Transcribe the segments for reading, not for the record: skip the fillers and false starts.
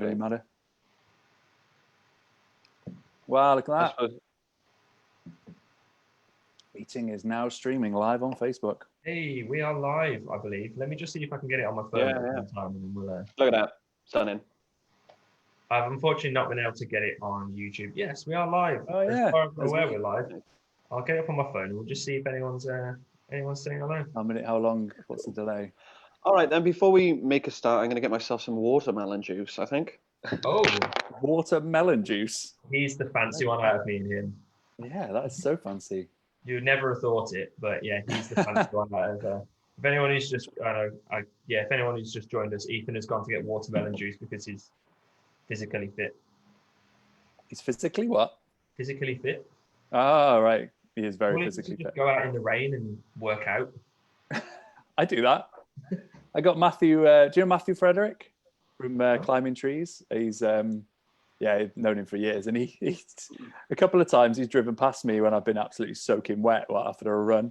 really matter. Wow, look at that. Meeting is now streaming live on Facebook. Hey, we are live, I believe. Let me just see if I can get it on my phone at the time, and then we'll. Look at that, stunning. I've unfortunately not been able to get it on YouTube. Yes, we are live. Oh yeah, as far as I'm aware, we're live. I'll get it up on my phone, and we'll just see if anyone's saying hello. How long? What's the delay? All right, then before we make a start, I'm going to get myself some watermelon juice, I think. Oh, watermelon juice. He's the fancy one out of me and him. Yeah, that is so fancy. You'd never have thought it, but yeah, he's the fancy one out of. If anyone who's just, if anyone who's just joined us, Ethan has gone to get watermelon juice because he's physically fit. He's physically what? Physically fit. Oh, right. He is very physically fit. Go out in the rain and work out. I do that. I got Matthew. Do you know Matthew Frederick from Climbing Trees? He's I've known him for years, and he's a couple of times he's driven past me when I've been absolutely soaking wet after a run,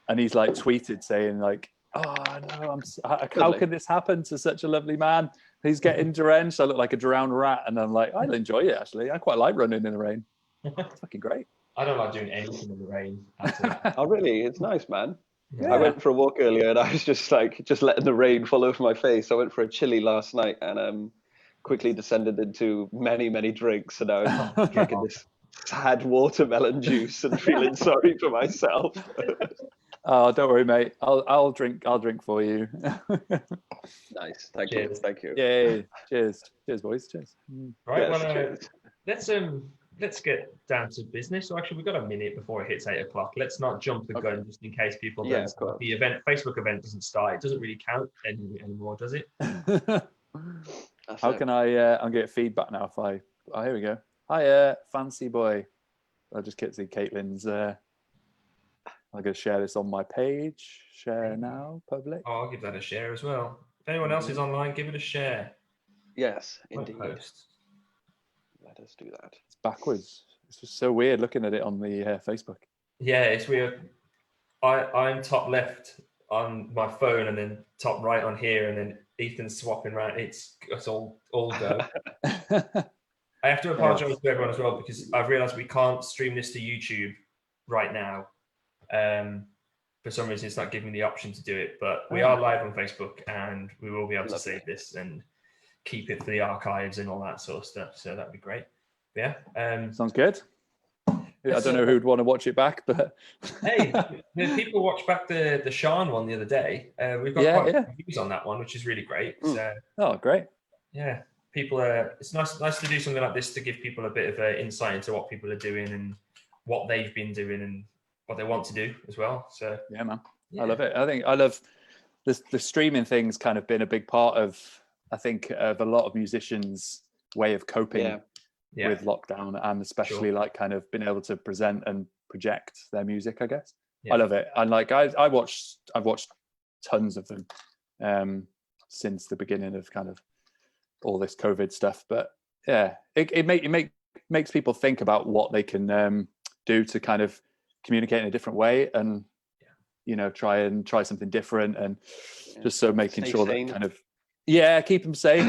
and he's like tweeted saying like, "Oh no, how can this happen to such a lovely man? He's getting drenched. I look like a drowned rat," and I'm like, "I'll enjoy it actually. I quite like running in the rain. It's fucking great." I don't like doing anything in the rain. Oh really? It's nice, man. Yeah. I went for a walk earlier, and I was just letting the rain fall over my face. I went for a chili last night, and quickly descended into many, many drinks, and I was drinking this sad watermelon juice and feeling sorry for myself. Oh, don't worry, mate. I'll drink for you. Nice, thank you. Yay! Cheers, boys. Cheers. Right, yes, let's get down to business. So actually, we've got a minute before it hits 8 o'clock. Let's not jump the gun just in case people don't. The Facebook event doesn't start. It doesn't really count anymore, does it? How can I'll get feedback now if here we go. Hi, fancy boy. I'll just get to Caitlin's. I'm going to share this on my page. Share now, public. Oh, I'll give that a share as well. If anyone else is online, give it a share. Yes, indeed. Post. Let us do that. It's backwards. It's just so weird looking at it on the Facebook. Yeah, it's weird. I'm top left on my phone, and then top right on here, and then Ethan's swapping around. It's all go. I have to apologize to everyone as well, because I've realized we can't stream this to YouTube right now. For some reason, it's not giving me the option to do it, but we are live on Facebook, and we will be able to save this and keep it for the archives and all that sort of stuff. So that'd be great. Yeah. Sounds good. I don't know who'd want to watch it back, but hey, people watched back the Sean one the other day. We've got quite a few views on that one, which is really great. So, oh, great. Yeah, people it's nice to do something like this to give people a bit of an insight into what people are doing and what they've been doing and what they want to do as well. So yeah, man, I love it. I love the streaming thing's kind of been a big part of, I think, of a lot of musicians' way of coping with lockdown, and especially like kind of being able to present and project their music, I guess. I love it. And like I've watched tons of them since the beginning of kind of all this COVID stuff. But yeah, it makes people think about what they can do to kind of communicate in a different way, and try something different, and just so making sure that kind of keep them safe,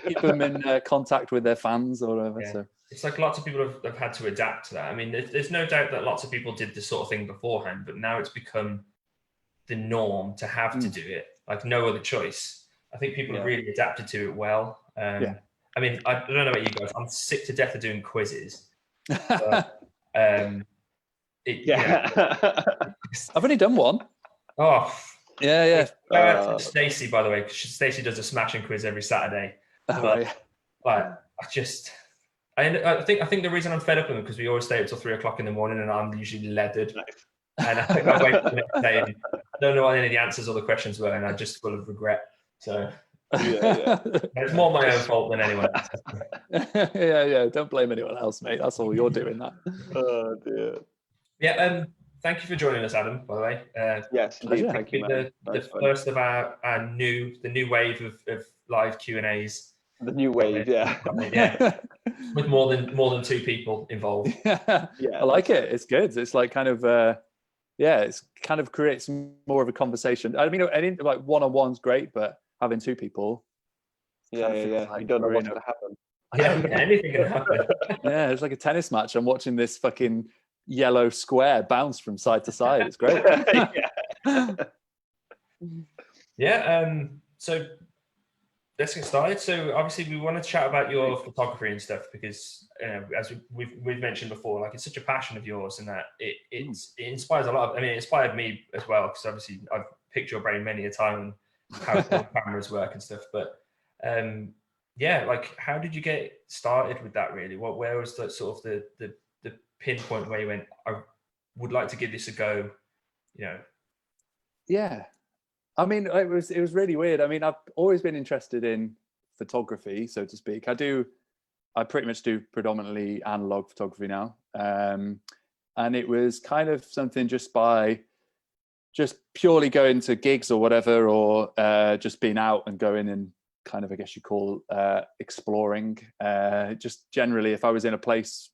keep them in contact with their fans or whatever. So it's like lots of people have had to adapt to that. I mean, there's no doubt that lots of people did this sort of thing beforehand, but now it's become the norm to have to do it, like no other choice. I think people have really adapted to it well. I mean, I don't know about you guys. I'm sick to death of doing quizzes. But, I've only done one. Oh. Yeah. Stacey, by the way, Stacey does a smashing quiz every Saturday. But I think the reason I'm fed up with them because we always stay up till 3 o'clock in the morning, and I'm usually leathered. And I wait for the next day, and I don't know what any of the answers or the questions were, and I'm just full of regret. So it's more my own fault than anyone else's. Yeah. Don't blame anyone else, mate. That's all you're doing. That. Oh dear. Yeah. Thank you for joining us, Adam, by the way. Yes, thank you, man. The first of the new wave of live Q&As. The new wave, with more than 2 people involved. I like it. It's good. It's like kind of it's kind of creates more of a conversation. I mean, like one-on-one's great, but having 2 people, Yeah. Like, you don't know what's going to happen. Yeah, anything can happen. Yeah, it's like a tennis match. I'm watching this fucking yellow square bounce from side to side. It's great. So let's get started. So obviously we want to chat about your photography and stuff because as we've mentioned before, like it's such a passion of yours, and that it inspires a lot. It inspired me as well, because obviously I've picked your brain many a time on how cameras work and stuff. But like how did you get started with that really? Where was the sort of the pinpoint where you went, I would like to give this a go, Yeah. I mean, it was really weird. I mean, I've always been interested in photography, so to speak. I pretty much do predominantly analog photography now. And it was kind of something just purely going to gigs or whatever, or just being out and going and kind of, I guess you call exploring. Just generally, if I was in a place,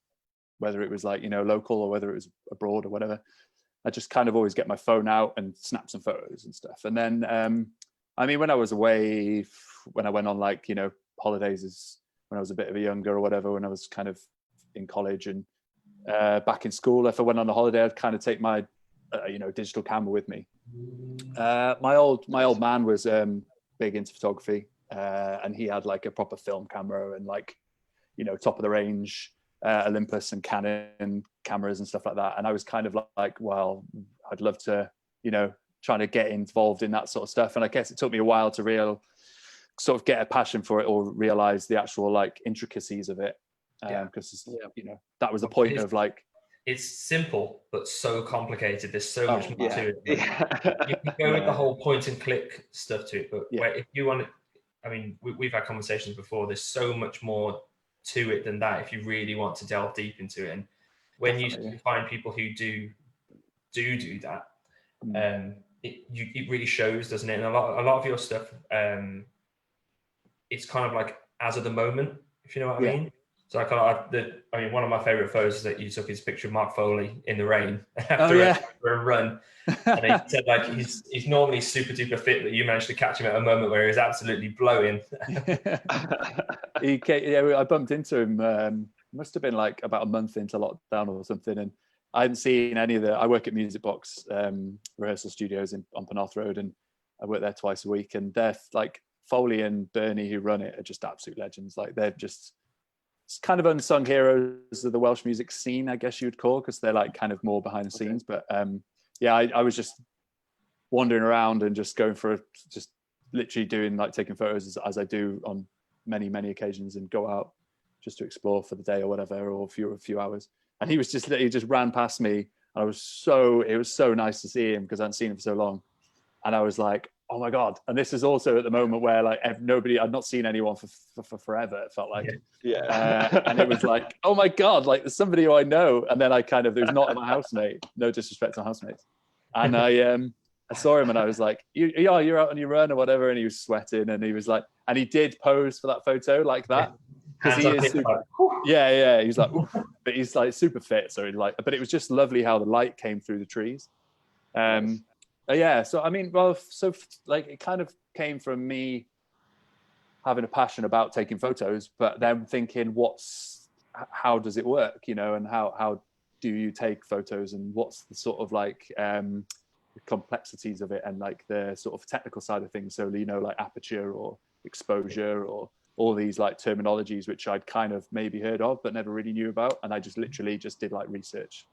whether it was like, local or whether it was abroad or whatever, I just kind of always get my phone out and snap some photos and stuff. And then, when I was away, when I went on like, holidays, when I was a bit of a younger or whatever, when I was kind of in college and back in school, if I went on a holiday, I'd kind of take my, digital camera with me. My old man was big into photography, and he had like a proper film camera and like, top of the range Olympus and Canon cameras and stuff like that. And I was kind of like, well, I'd love to, trying to get involved in that sort of stuff. And I guess it took me a while to sort of get a passion for it or realize the actual like intricacies of it. Because, that was the point of like, it's simple, but so complicated. There's so much more to it. You can go with the whole point and click stuff to it, but if you want to, we've had conversations before, there's so much more to it than that if you really want to delve deep into it. And when you find people who do that, it really shows, doesn't it? And a lot of your stuff, it's kind of like as of the moment, if you know what I mean. So one of my favorite photos that you took is a picture of Mark Foley in the rain after a run. And he said like he's normally super duper fit, but you managed to catch him at a moment where he was absolutely blowing. I bumped into him. Must have been like about a month into lockdown or something, and I hadn't seen any of the. I work at Music Box rehearsal studios on Penarth Road, and I work there twice a week. And they're like Foley and Bernie, who run it, are just absolute legends. Like they're just kind of unsung heroes of the Welsh music scene, I guess you would call, because they're like kind of more behind the scenes. But I was just wandering around and just going for just literally doing like taking photos as I do on many occasions, and go out just to explore for the day or whatever, or a few hours. And he just ran past me, and it was so nice to see him because I hadn't seen him for so long. And I was like, oh my God. And this is also at the moment where like I'd not seen anyone for forever, it felt like. And it was like, oh my God, like there's somebody who I know. And then there's not my housemate, no disrespect to my housemates. And I saw him and I was like, you're out on your run or whatever. And he was sweating, and he was like, and he did pose for that photo like that. Because he is super, he's like, oof, but he's like super fit. So but it was just lovely how the light came through the trees. So it kind of came from me having a passion about taking photos, but then thinking, how does it work, and how do you take photos, and what's the sort of like the complexities of it, and like the sort of technical side of things. So, like aperture or exposure or all these like terminologies, which I'd kind of maybe heard of, but never really knew about. And I just literally just did like research,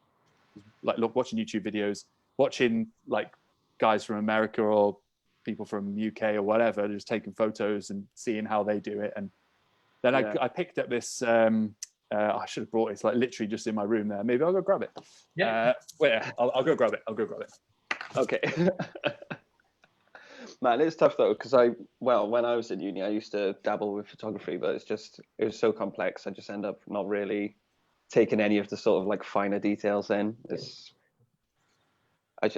like watching YouTube videos, watching like guys from America or people from UK or whatever, just taking photos and seeing how they do it. And then I picked up this, I should have brought it. It's like literally just in my room there. Maybe I'll go grab it. I'll go grab it. Okay. Man, it's tough though, because when I was in uni, I used to dabble with photography, but it was so complex. I just end up not really taking any of the sort of like finer details in.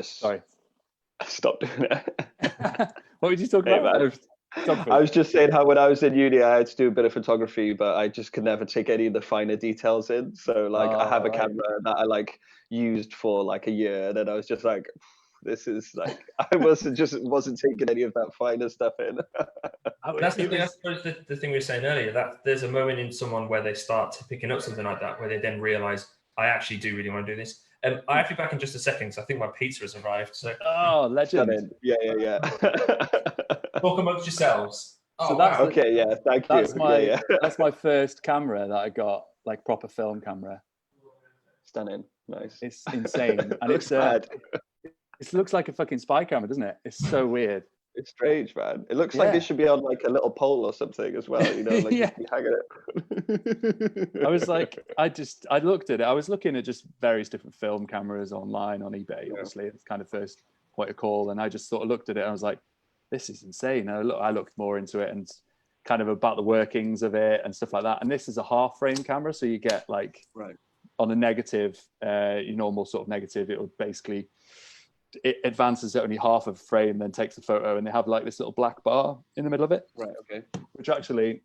Sorry. Stop doing it. What were you talking about? I was just saying how when I was in uni, I had to do a bit of photography, but I just could never take any of the finer details in. So like I have a camera that I like used for like a year, and then I was just like, this is like, I wasn't taking any of that finer stuff in. That's the thing. I suppose the thing we were saying earlier, that there's a moment in someone where they start picking up something like that, where they then realise, I actually do really want to do this. I have to be back in just a second because I think my pizza has arrived. So, legend! Yeah. Talk amongst yourselves. So that's okay. Yeah, thank you. That's my first camera that I got, like proper film camera. Stunning, nice. It's insane, and looks bad. It looks like a fucking spy camera, doesn't it? It's so weird. It's strange, man. It looks like it should be on like a little pole or something as well, you know, like you hanging it. I was like, I looked at it. I was looking at just various different film cameras online on eBay. Obviously, it's kind of first point of call, and I just sort of looked at it and I was like, this is insane. And I looked more into it and kind of about the workings of it and stuff like that. And this is a half frame camera, so you get like on a negative, your normal sort of negative, it will basically, it advances at only half of a frame, then takes a photo, and they have like this little black bar in the middle of it. Right, okay. Which actually,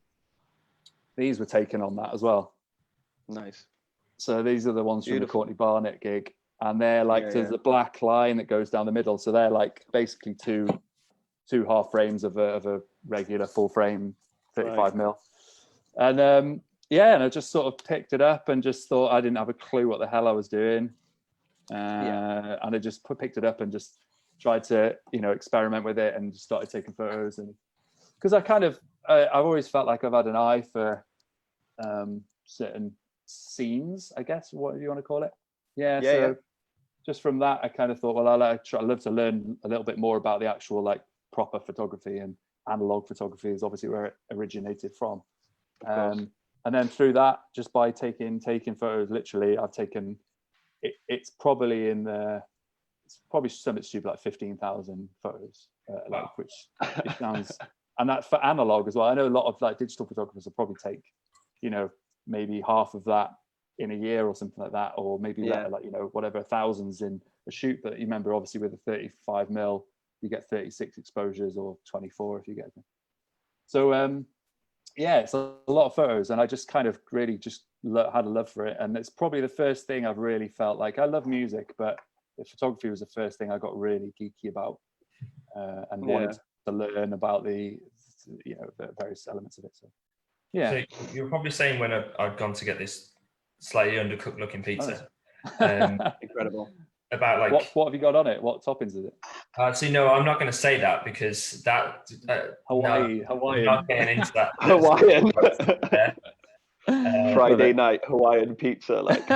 these were taken on that as well. Nice. So these are the ones from the Courtney Barnett gig. And they're like, there's a black line that goes down the middle. So they're like basically two half frames of a regular full frame 35 mil. And and I just sort of picked it up and just thought I didn't have a clue what the hell I was doing. And I just picked it up and just tried to, experiment with it and just started taking photos. And because I kind of, I've always felt like I've had an eye for certain scenes, I guess, what do you want to call it? So just from that, I kind of thought, well, I'd love to learn a little bit more about the actual like proper photography, and analog photography is obviously where it originated from. And then through that, just by taking photos, literally, I've taken, it's probably something stupid like 15,000 photos, which it sounds, and that for analog as well. I know a lot of like digital photographers will probably take, maybe half of that in a year or something like that, or maybe whatever, thousands in a shoot. But you remember, obviously, with a 35 mil, you get 36 exposures or 24 if you get them. So it's a lot of photos, and I just kind of really just had a love for it. And it's probably the first thing I've really felt like, I love music, but photography was the first thing I got really geeky about, and wanted to learn about the various elements of it. So so you're probably saying when I'd gone to get this slightly undercooked looking pizza, incredible, about like what have you got on it? What toppings is it? See, no, I'm not going to say that because that Hawaiian. I'm not getting into that. Hawaiian. Friday night Hawaiian pizza, like.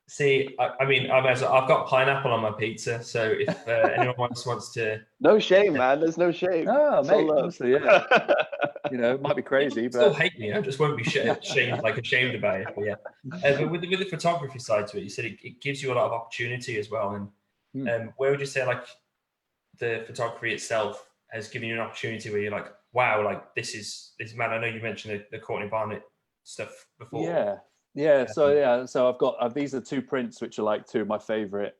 See, I mean, I've got pineapple on my pizza, so if anyone wants to, no shame, man. There's no shame. Oh, mate, honestly, it might be crazy, but still hate me. I just won't be ashamed about it. But but with the photography side to it, you said it gives you a lot of opportunity as well. And where would you say like the photography itself has given you an opportunity where you're like, wow, like this is mad. I know you mentioned the Courtney Barnett stuff before. So I've got these are two prints which are like two of my favorite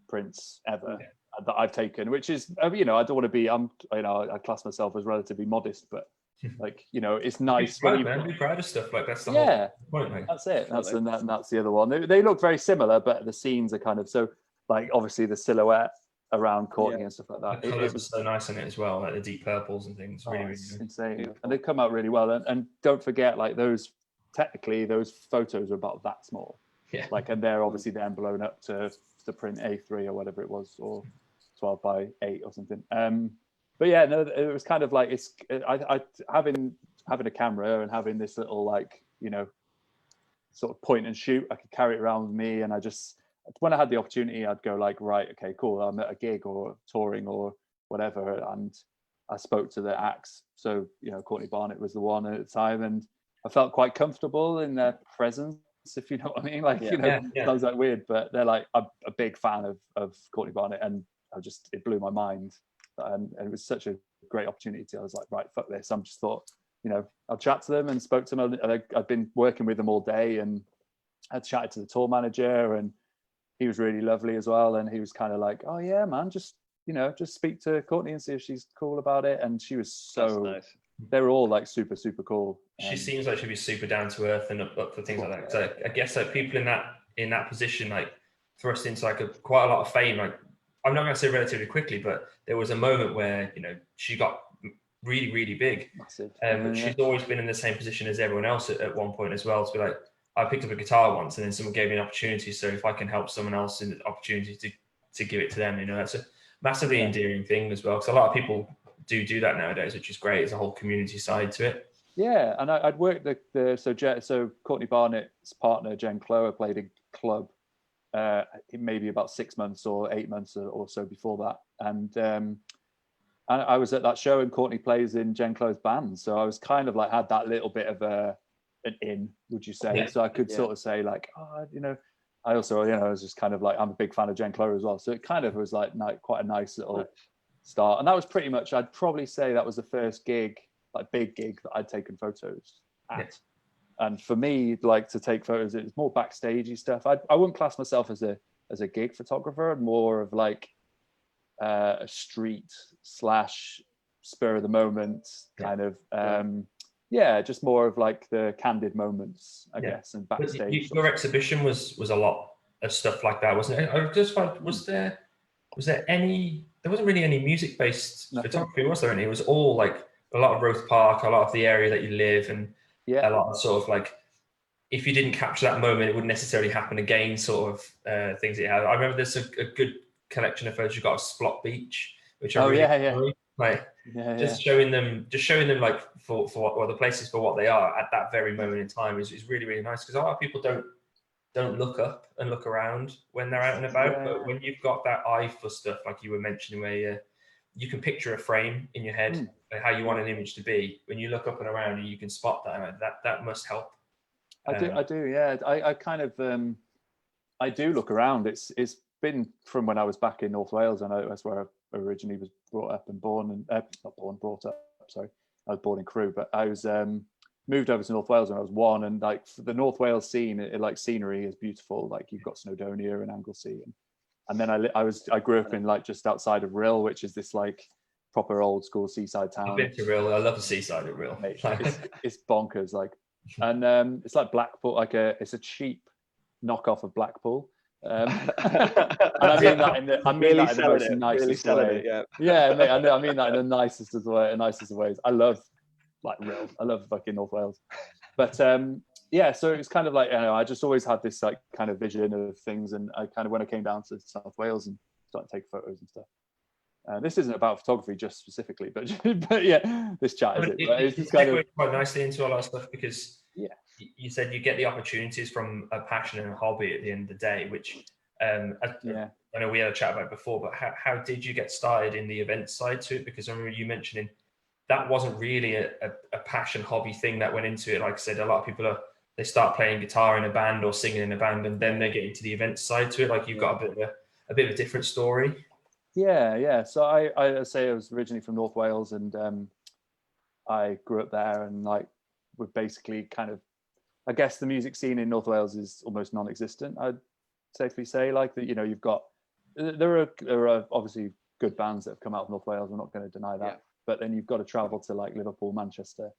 prints ever that I've taken, which is I don't want to be I class myself as relatively modest, but like it's nice. Be proud of stuff like that's the whole point, mate. That's it. That's the other one. They look very similar, but the scenes are kind of so like obviously the silhouette around Courtney and stuff like that. The colours are so nice in it as well, like the deep purples and things. Really, really insane. Beautiful. And they come out really well. And don't forget, like those photos are about that small. Yeah. Like, and they're obviously then blown up to print A3 or whatever it was, or 12 by 8 or something. But yeah, no, it was kind of like I having a camera and having this little like sort of point and shoot. I could carry it around with me, and when I had the opportunity, I'd go like, right, okay, cool. I'm at a gig or touring or whatever, and I spoke to the acts. So Courtney Barnett was the one at the time, and I felt quite comfortable in their presence, if you know what I mean. Like, sounds like weird, but they're like, I'm a big fan of Courtney Barnett, and it blew my mind. And it was such a great opportunity. I was like, right, fuck this. I just thought, I'll chat to them, and spoke to them. I'd been working with them all day, and I'd chatted to the tour manager, and he was really lovely as well. And he was kind of like, oh yeah, man, just speak to Courtney and see if she's cool about it. And she was so nice. They were all like super, super cool. She seems like she'd be super down to earth and up for things like that. So I guess like people in that position, like thrust into like quite a lot of fame. Like, I'm not going to say relatively quickly, but there was a moment where, you know, she got really, really big. Massive. But she's always been in the same position as everyone else at one point as well. To be like, I picked up a guitar once, and then someone gave me an opportunity. So if I can help someone else in the opportunity to give it to them, you know, that's a massively endearing thing as well. Because a lot of people do that nowadays, which is great. It's a whole community side to it. Yeah, and I'd worked so Courtney Barnett's partner Jen Clower played a club maybe about 6 months or 8 months or so before that, and I was at that show, and Courtney plays in Jen Clower's band, so I was kind of like had that little bit of an in, would you say? Yeah. So I could sort of say like, oh, you know, I also, you know, I was just kind of like, I'm a big fan of Jen Clower as well, so it kind of was like quite a nice little start, and that was pretty much, I'd probably say that was the first gig, like big gig, that I'd taken photos at. Yeah. And for me, like, to take photos, it was more backstagey stuff. I wouldn't class myself as a gig photographer, more of like a street / spur of the moment kind of just more of like the candid moments, I guess, and backstage. Your exhibition was a lot of stuff like that, wasn't it? I just find, was there any, there wasn't really any music based photography, was there any? It was all like a lot of Roath Park, a lot of the area that you live, and a lot of sort of like, if you didn't capture that moment, it wouldn't necessarily happen again, sort of things that you had. I remember there's a good collection of photos you got of Splot Beach, which are just showing them like for what the places for what they are at that very moment in time is really, really nice, because a lot of people don't look up and look around when they're out and about, but when you've got that eye for stuff like you were mentioning, where you can picture a frame in your head and how you want an image to be, when you look up and around and you can spot that must help. I do, yeah. I kind of I do look around. It's been from when I was back in North Wales, and that's where I originally was brought up and born, and brought up. Sorry, I was born in Crewe, but I was moved over to North Wales when I was 1, and like the North Wales scene, like scenery is beautiful. Like you've got Snowdonia and Anglesey, and then I grew up in like just outside of Rhyl, which is this like proper old school seaside town. I've been to Rhyl. I love the seaside of Rhyl. It's bonkers, like, and it's like Blackpool, like it's a cheap knockoff of Blackpool. And I mean that in the most nicest way. Mate, I mean that in the nicest of ways. I love like Rhyl. I love fucking North Wales. But so it's kind of like, you know, I just always had this like kind of vision of things, and I kind of, when I came down to South Wales and started taking photos and stuff. This isn't about photography just specifically, but yeah, this chat is it. Right? It's just kind of quite nicely into a lot of stuff, because you said you get the opportunities from a passion and a hobby at the end of the day, which I know we had a chat about before, but how did you get started in the event side to it? Because I remember you mentioning that wasn't really a passion hobby thing that went into it. Like I said, a lot of people they start playing guitar in a band or singing in a band, and then they get into the event side to it. Like you've got a bit of a different story. Yeah. So I say I was originally from North Wales, and I grew up there, and like we're basically kind of, I guess the music scene in North Wales is almost non-existent, I'd safely say. Like that, you know, you've got there are obviously good bands that have come out of North Wales. I'm not going to deny that, but then you've got to travel to like Liverpool, Manchester,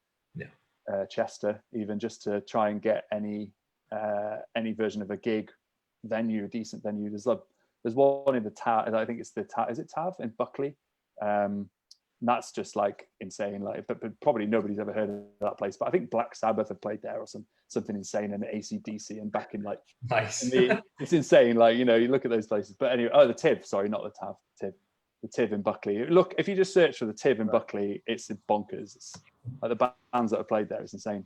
Chester, even just to try and get any version of a gig venue, a decent venue. There's one in the Tav. I think it's the Tav. Is it Tav in Buckley? That's just like insane. Like, but probably nobody's ever heard of that place. But I think Black Sabbath have played there, or something insane, and AC/DC, and back in like nice. It's insane. Like, you know, you look at those places. But anyway, the Tiv. Sorry, not the Tav. The Tiv in Buckley. Look, if you just search for the Tiv in Buckley, it's bonkers. It's like the bands that have played there. It's insane.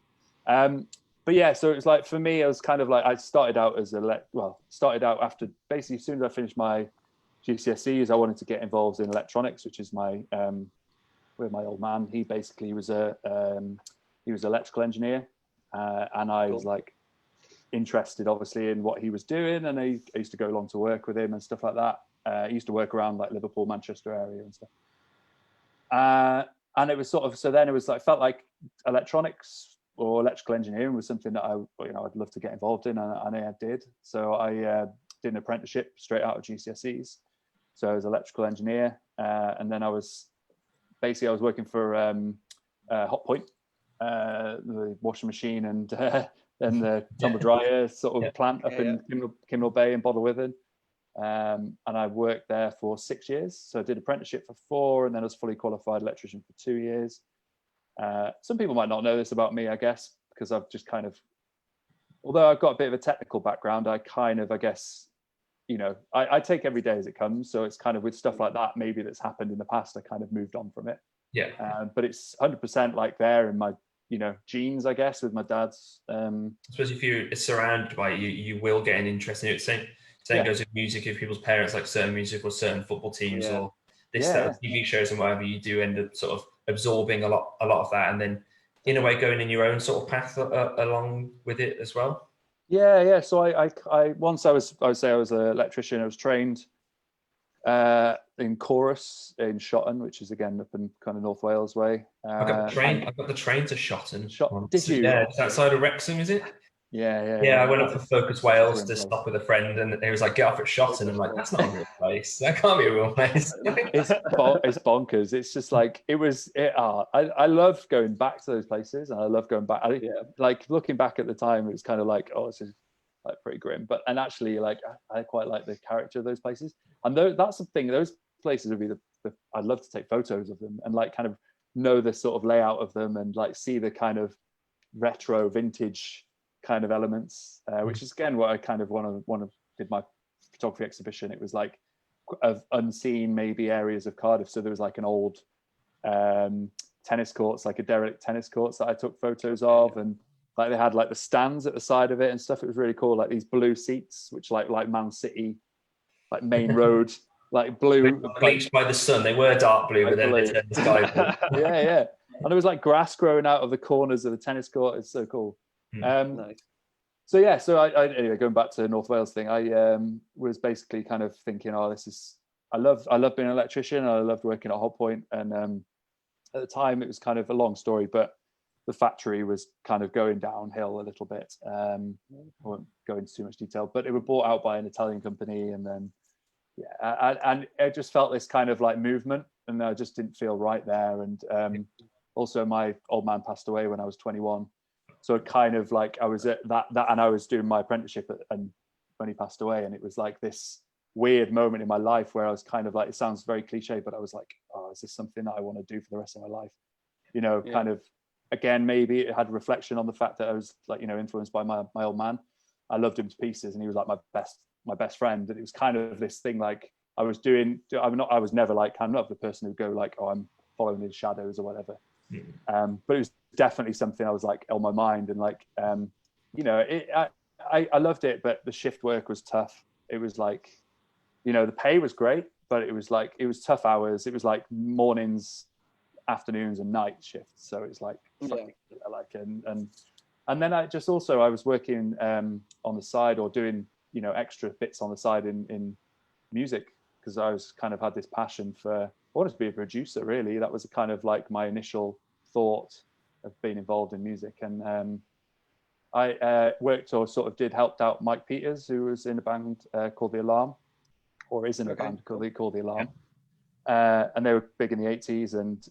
But yeah, so it was like, for me, it was kind of like, I started out after, basically as soon as I finished my GCSEs, I wanted to get involved in electronics, which is my old man. He basically was he was an electrical engineer, and I was like interested obviously in what he was doing, and I used to go along to work with him and stuff like that. He used to work around like Liverpool, Manchester area and stuff. And it was sort of, so then it was like, felt like electronics or electrical engineering was something that I'd love to get involved in, and I did. So I did an apprenticeship straight out of GCSEs. So I was an electrical engineer, and then I was working for Hotpoint, the washing machine, and then the tumble dryer sort of plant up in Kimnell Bay and Bodelwyddan. And I worked there for 6 years. So I did apprenticeship for 4, and then I was fully qualified electrician for 2 years. Some people might not know this about me, I guess, because I've just kind of, although I've got a bit of a technical background, I guess, I take every day as it comes. So it's kind of with stuff like that, maybe that's happened in the past, I kind of moved on from it. Yeah. But it's 100% like there in my, genes, I guess, with my dad's. Especially if you're surrounded by it, you will get an interest in it. Same goes with music. If people's parents like certain music or certain football teams or TV shows and whatever, you do end up sort of absorbing a lot of that, and then in a way going in your own sort of path along with it as well. Yeah. So I once I was an electrician. I was trained in chorus in Shotton, which is again up in kind of North Wales way. I got the train to Shotton. Did you? Yeah, it's outside of Wrexham, is it? Yeah. I went up for Focus Wales to stop with a friend, and he was like, "Get off at Shotton." I'm like, "That's not a real place. That can't be a real place." It's bonkers. It's just like I love going back to those places, and I love going back. Like looking back at the time, it was kind of like, oh, this is like pretty grim. And actually, like I quite like the character of those places. And that's the thing. Those places would be I'd love to take photos of them and like kind of know the sort of layout of them and like see the kind of retro vintage kind of elements, which is again what I kind of did my photography exhibition. It was like of unseen maybe areas of Cardiff. So there was like an old tennis courts, like a derelict tennis courts that I took photos of, and like they had like the stands at the side of it and stuff. It was really cool, like these blue seats, which like Man City, like main road, like blue, bleached by the sun. They were dark blue, but then they turned the sky blue. Yeah. And there was like grass growing out of the corners of the tennis court. It's so cool. Nice. So I anyway, going back to the North Wales thing, I was basically kind of thinking, I love being an electrician. I loved working at Hotpoint, and at the time it was kind of a long story, but the factory was kind of going downhill a little bit. I won't go into too much detail, but it was bought out by an Italian company, and then and it just felt this kind of like movement, and I just didn't feel right there. And also my old man passed away when I was 21. So it kind of like I was at that and I was doing my apprenticeship and when he passed away, and it was like this weird moment in my life where I was kind of like, it sounds very cliche, but I was like, oh, is this something that I want to do for the rest of my life? Kind of, again, maybe it had a reflection on the fact that I was like, influenced by my old man. I loved him to pieces, and he was like my best friend. And it was kind of this thing like I was never like, I'm not the person who'd go like, oh, I'm following his shadows or whatever. But it was definitely something I was like on my mind, and like I loved it, but the shift work was tough. It was like, the pay was great, but it was tough hours. It was like mornings, afternoons, and night shifts. So it's like and then I was working on the side or doing extra bits on the side in music, because I was kind of had this passion for, I wanted to be a producer, really. That was kind of like my initial thought of being involved in music. And I worked or sort of helped out Mike Peters, who was in a band called The Alarm, or is in a band called The Alarm. And they were big in the 80s, and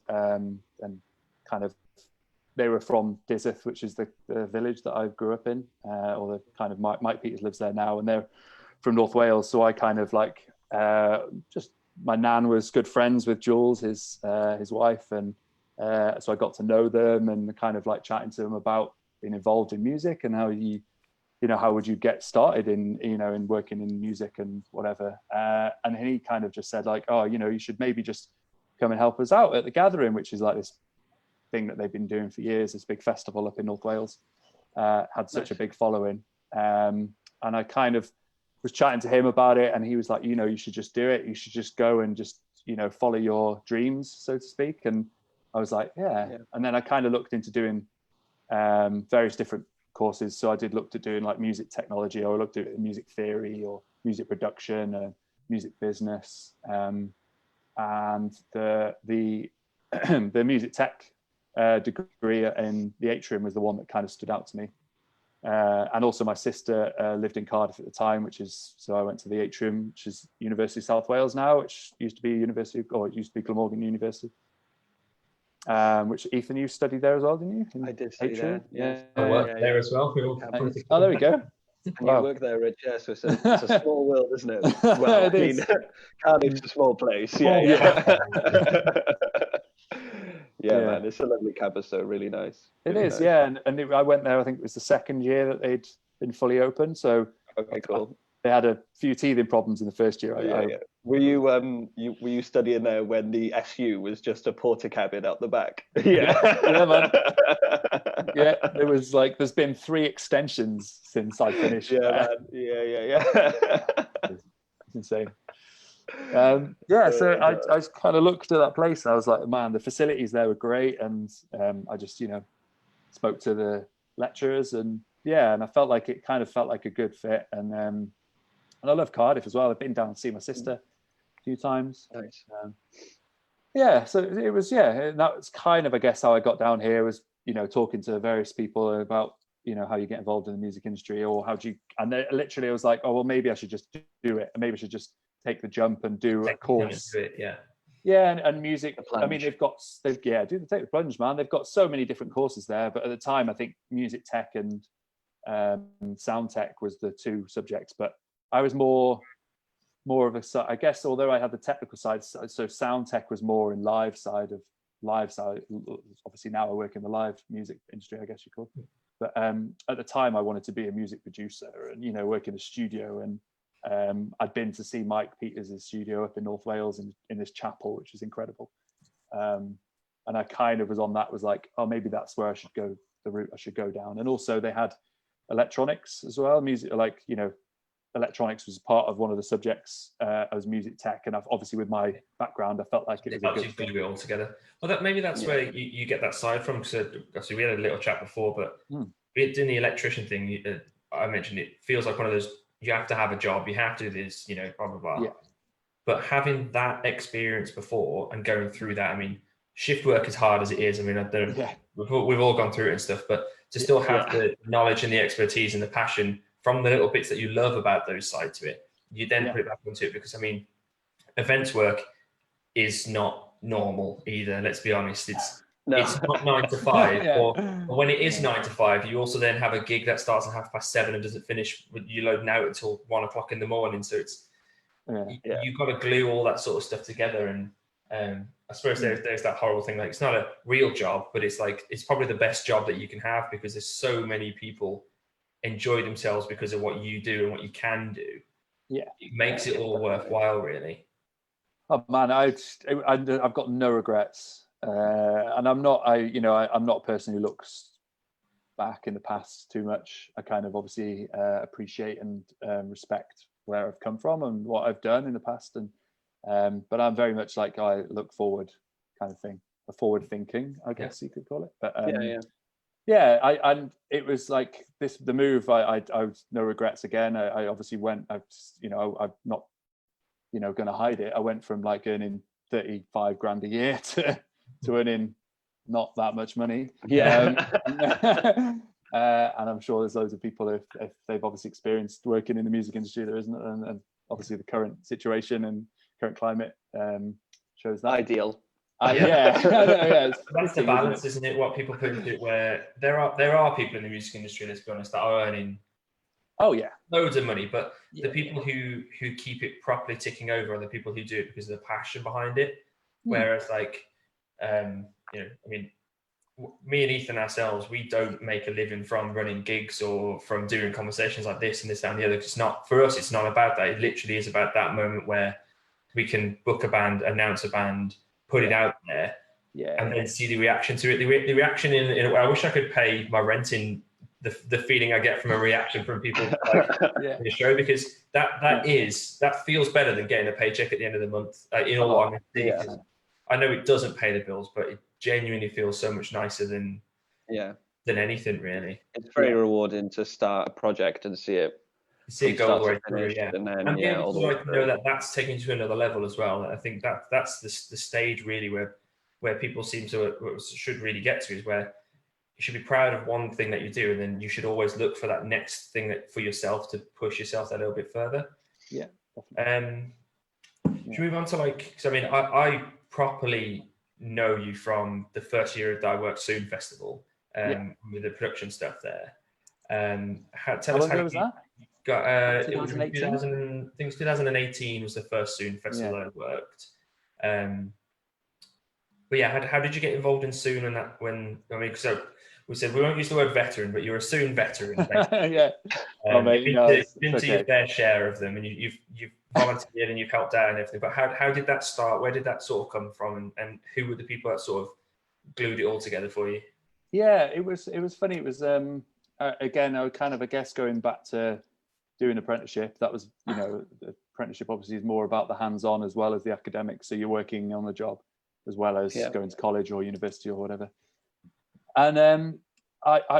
kind of, they were from Dizeth, which is the village that I grew up in, or the kind of Mike Peters lives there now, and they're from North Wales. So I kind of like, just my nan was good friends with Jules, his wife, and so I got to know them and kind of like chatting to them about being involved in music and how would you get started in working in music and whatever. And he kind of just said like, oh, you should maybe just come and help us out at the Gathering, which is like this thing that they've been doing for years, this big festival up in North Wales. Had such a big following. And I kind of was chatting to him about it, and he was like, you should just do it. You should just go and just, follow your dreams, so to speak. And I was like, yeah. And then I kind of looked into doing various different courses. So I looked at doing like music technology, or I looked at music theory or music production, music business. And the music tech degree in the Atrium was the one that kind of stood out to me. And also my sister lived in Cardiff at the time, so I went to the Atrium, which is University of South Wales now, which used to be Glamorgan University. Which Ethan, you studied there as well, didn't you? I did study there. I worked there as well. Oh, there we go. And you work there, Rich, yeah, so it's a small world, isn't it? Well, It is. Cardiff's a small place. Yeah. Yeah, man, it's a lovely campus, so really nice. It really is, nice. yeah. And I went there, I think it was the second year that they'd been fully open. So Okay, cool. They had a few teething problems in the first year. Yeah. Were you studying there when the SU was just a porter cabin out the back? Yeah, man. Yeah, there's been 3 extensions since I finished. Yeah, man. Yeah. It's insane. So I kind of looked at that place and I was like, man, the facilities there were great, and I just spoke to the lecturers, and I felt like it kind of felt like a good fit, and I love Cardiff as well. I've been down to see my sister a few times. Nice. So it was, and that was kind of, I guess, how I got down here, was talking to various people about how you get involved in the music industry, or how do you, and literally I was like, oh well, maybe I should just do it, and maybe I should just take the jump and do a course. And music, I mean, take the plunge, man. They've got so many different courses there, but at the time I think music tech and sound tech was the 2 subjects, but I was more of a, I guess, although I had the technical side, so sound tech was more in live side. Obviously now I work in the live music industry, I guess you could, but at the time I wanted to be a music producer and work in a studio, and I'd been to see Mike Peters' studio up in North Wales in this chapel, which is incredible, and I kind of was on that, was like, oh, maybe that's where I should go, the route I should go down. And also they had electronics as well, music, like electronics was part of one of the subjects as music tech, and I've obviously, with my background, I felt like it was a good glue it all together. Well, maybe that's where you get that side from, because obviously we had a little chat before, but doing the electrician thing, I mentioned, it feels like one of those, you have to have a job, you have to do this, blah blah blah. But having that experience before and going through that, I mean, shift work is hard as it is. I mean, we've all gone through it and stuff, but to still have the knowledge and the expertise and the passion from the little bits that you love about those sides to it, you then put it back into it. Because I mean, events work is not normal either. Let's be honest. It's not 9 to 5, or when it is 9 to 5, you also then have a gig that starts at 7:30 and doesn't finish with you loading out until 1 o'clock in the morning. So it's you've got to glue all that sort of stuff together. And I suppose there's that horrible thing, like, it's not a real job, but it's like, it's probably the best job that you can have, because there's so many people enjoy themselves because of what you do and what you can do. It makes it all worthwhile, really. Oh man, I've got no regrets, and I'm not a person who looks back in the past too much. I kind of obviously appreciate and respect where I've come from and what I've done in the past, and but I'm very much like, I look forward kind of thing, a forward thinking, I guess you could call it. But and it was like the move. I was no regrets again. I obviously went. I'm not going to hide it. I went from like earning 35 grand a year to earning not that much money. And I'm sure there's loads of people, if they've obviously experienced working in the music industry, there isn't, and obviously the current situation and current climate shows that. Ideal. That's the balance, isn't it? What people put into it, where there are people in the music industry, let's be honest, that are earning loads of money, but the people who keep it properly ticking over are the people who do it because of the passion behind it. Whereas like I mean, me and Ethan ourselves, we don't make a living from running gigs or from doing conversations like this and this, that and the other. It's not, for us, it's not about that. It literally is about that moment where we can book a band, announce a band, put it out there, and then see the reaction to it. The reaction in a way, I wish I could pay my rent in the feeling I get from a reaction from people in the show, because that feels better than getting a paycheck at the end of the month. In all honesty, I know it doesn't pay the bills, but it genuinely feels so much nicer than anything, really. It's very rewarding to start a project and see it go all the way through, and then all the way through. Know that that's taken to another level as well. I think that's the stage really where people should really get to, is where you should be proud of one thing that you do, and then you should always look for that next thing that for yourself to push yourself that little bit further. Definitely. Should we move on to because I mean, I properly know you from the first year that I worked Sŵn Festival with the production stuff there. Tell us how was that? Got it was 2018? 2000, I think it was 2018 was the first Sŵn festival I worked. But yeah, how did you get involved in Sŵn and that? So we said we won't use the word veteran, but you're a Sŵn veteran. Yeah, you've been to your fair share of them, and you've volunteered and you've helped out and everything. But how did that start? Where did that sort of come from? And who were the people that sort of glued it all together for you? Yeah, it was funny. It was again, I guess going back to doing apprenticeship. That was, the apprenticeship obviously is more about the hands-on as well as the academics. So you're working on the job as well as going to college or university or whatever. And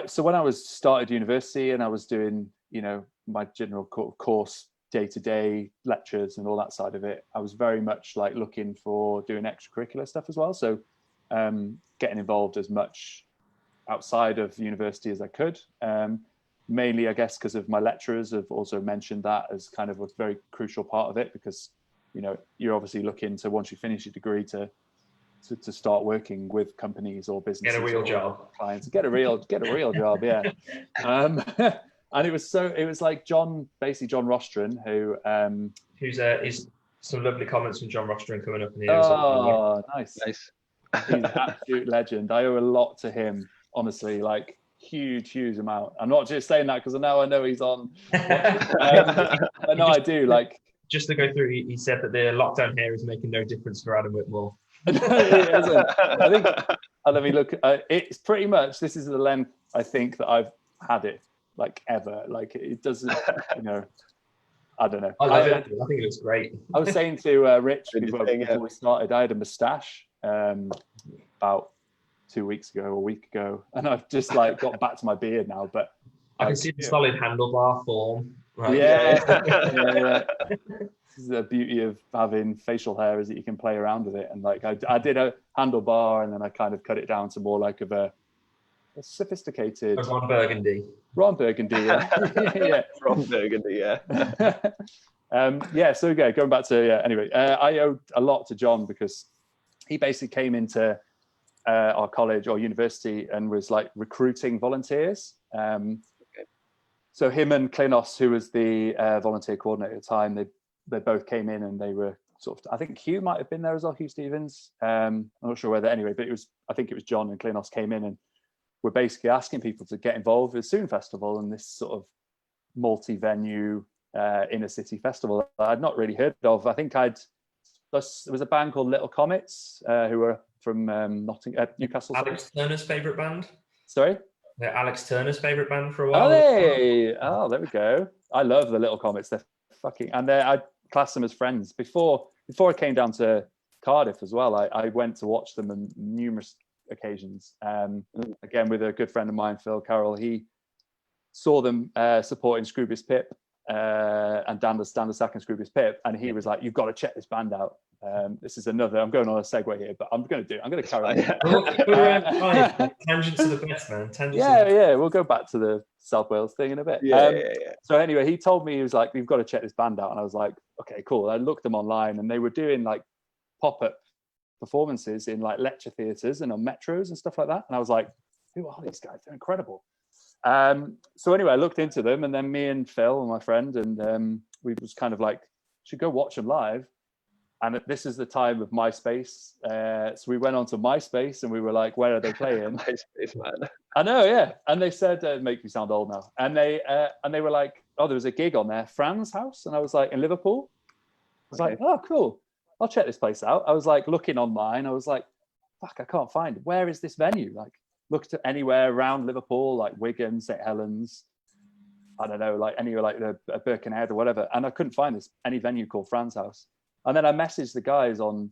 so when I was started university and I was doing, my general course day-to-day lectures and all that side of it, I was very much like looking for doing extracurricular stuff as well. So getting involved as much outside of university as I could. Mainly, I guess, because of my lecturers have also mentioned that as kind of a very crucial part of it, because, you're obviously looking to, once you finish your degree, to start working with companies or businesses. Get a real job. Clients. Get a real job, yeah. And it was like John Rostron, who is some lovely comments from John Rostron coming up in here. Oh, nice. He's an absolute legend. I owe a lot to him, honestly, like huge amount. I'm not just saying that because I know he's on. But no, I do. Like, just to go through, he said that the lockdown here is making no difference for Adam Whitmore. It isn't. I think, let me look. It's pretty much, this is the length I think that I've had it, like, ever. Like, it doesn't, I don't know. I love it. I think it looks great. I was saying to Rich before we started, I had a moustache about 2 weeks ago or a week ago, and I've just like got back to my beard now. But I can see the solid handlebar form. Right? Yeah. This is the beauty of having facial hair, is that you can play around with it. And like I did a handlebar, and then I kind of cut it down to more like of a sophisticated Ron Burgundy. Yeah. Yeah. Ron Burgundy, yeah. So going back to anyway, I owe a lot to John, because he basically came into our college or university and was like recruiting volunteers. So him and Klinos, who was the volunteer coordinator at the time, they both came in, and they were sort of, I think Hugh might have been there as well, Hugh Stevens. I'm not sure whether, anyway, but I think it was John and Klinos came in and were basically asking people to get involved with Sŵn Festival and this sort of multi-venue inner city festival that I'd not really heard of. I think there was a band called Little Comets who were from Newcastle. Alex Turner's favourite band. Sorry? They're Alex Turner's favourite band for a while. Are they? Oh, there we go. I love the Little Comets. They're fucking, and I class them as friends. Before I came down to Cardiff as well, I went to watch them on numerous occasions. Again, with a good friend of mine, Phil Carroll. He saw them supporting Scroobius Pip and Dan the Sack and Scroobius Pip, and he was like, "You've got to check this band out." This is I'm going on a segue here, but I'm going to carry on. Tangents are the best, man. Yeah. We'll go back to the South Wales thing in a bit. Yeah. So anyway, he told me, he was like, "You've got to check this band out," and I was like, "Okay, cool." I looked them online, and they were doing like pop-up performances in like lecture theatres and on metros and stuff like that. And I was like, "Who are these guys? They're incredible." So anyway, I looked into them, and then me and Phil and my friend, and we was kind of like, should go watch them live. And this is the time of MySpace. So we went on to MySpace, and we were like, where are they playing? MySpace, man. I know, yeah. And they said, make me sound old now. And they were like, oh, there was a gig on there, Fran's house. And I was like, in Liverpool? I was like, oh, cool. I'll check this place out. I was like looking online. I was like, fuck, I can't find it. Where is this venue? Like, looked at anywhere around Liverpool, like Wigan, St Helens, I don't know, like anywhere like Birkenhead or whatever. And I couldn't find any venue called Fran's house. And then I messaged the guys on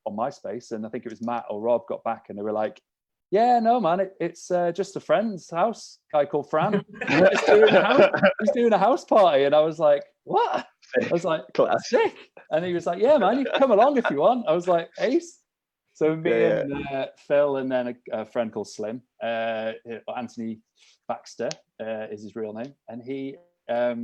MySpace, and I think it was Matt or Rob got back, and they were like, yeah, no, man, it's just a friend's house, guy called Fran. He's doing a house party. And I was like, what? I was like, sick. And he was like, yeah, man, you can come along if you want. I was like, ace. So me and Phil, and then a friend called Slim, Anthony Baxter is his real name. And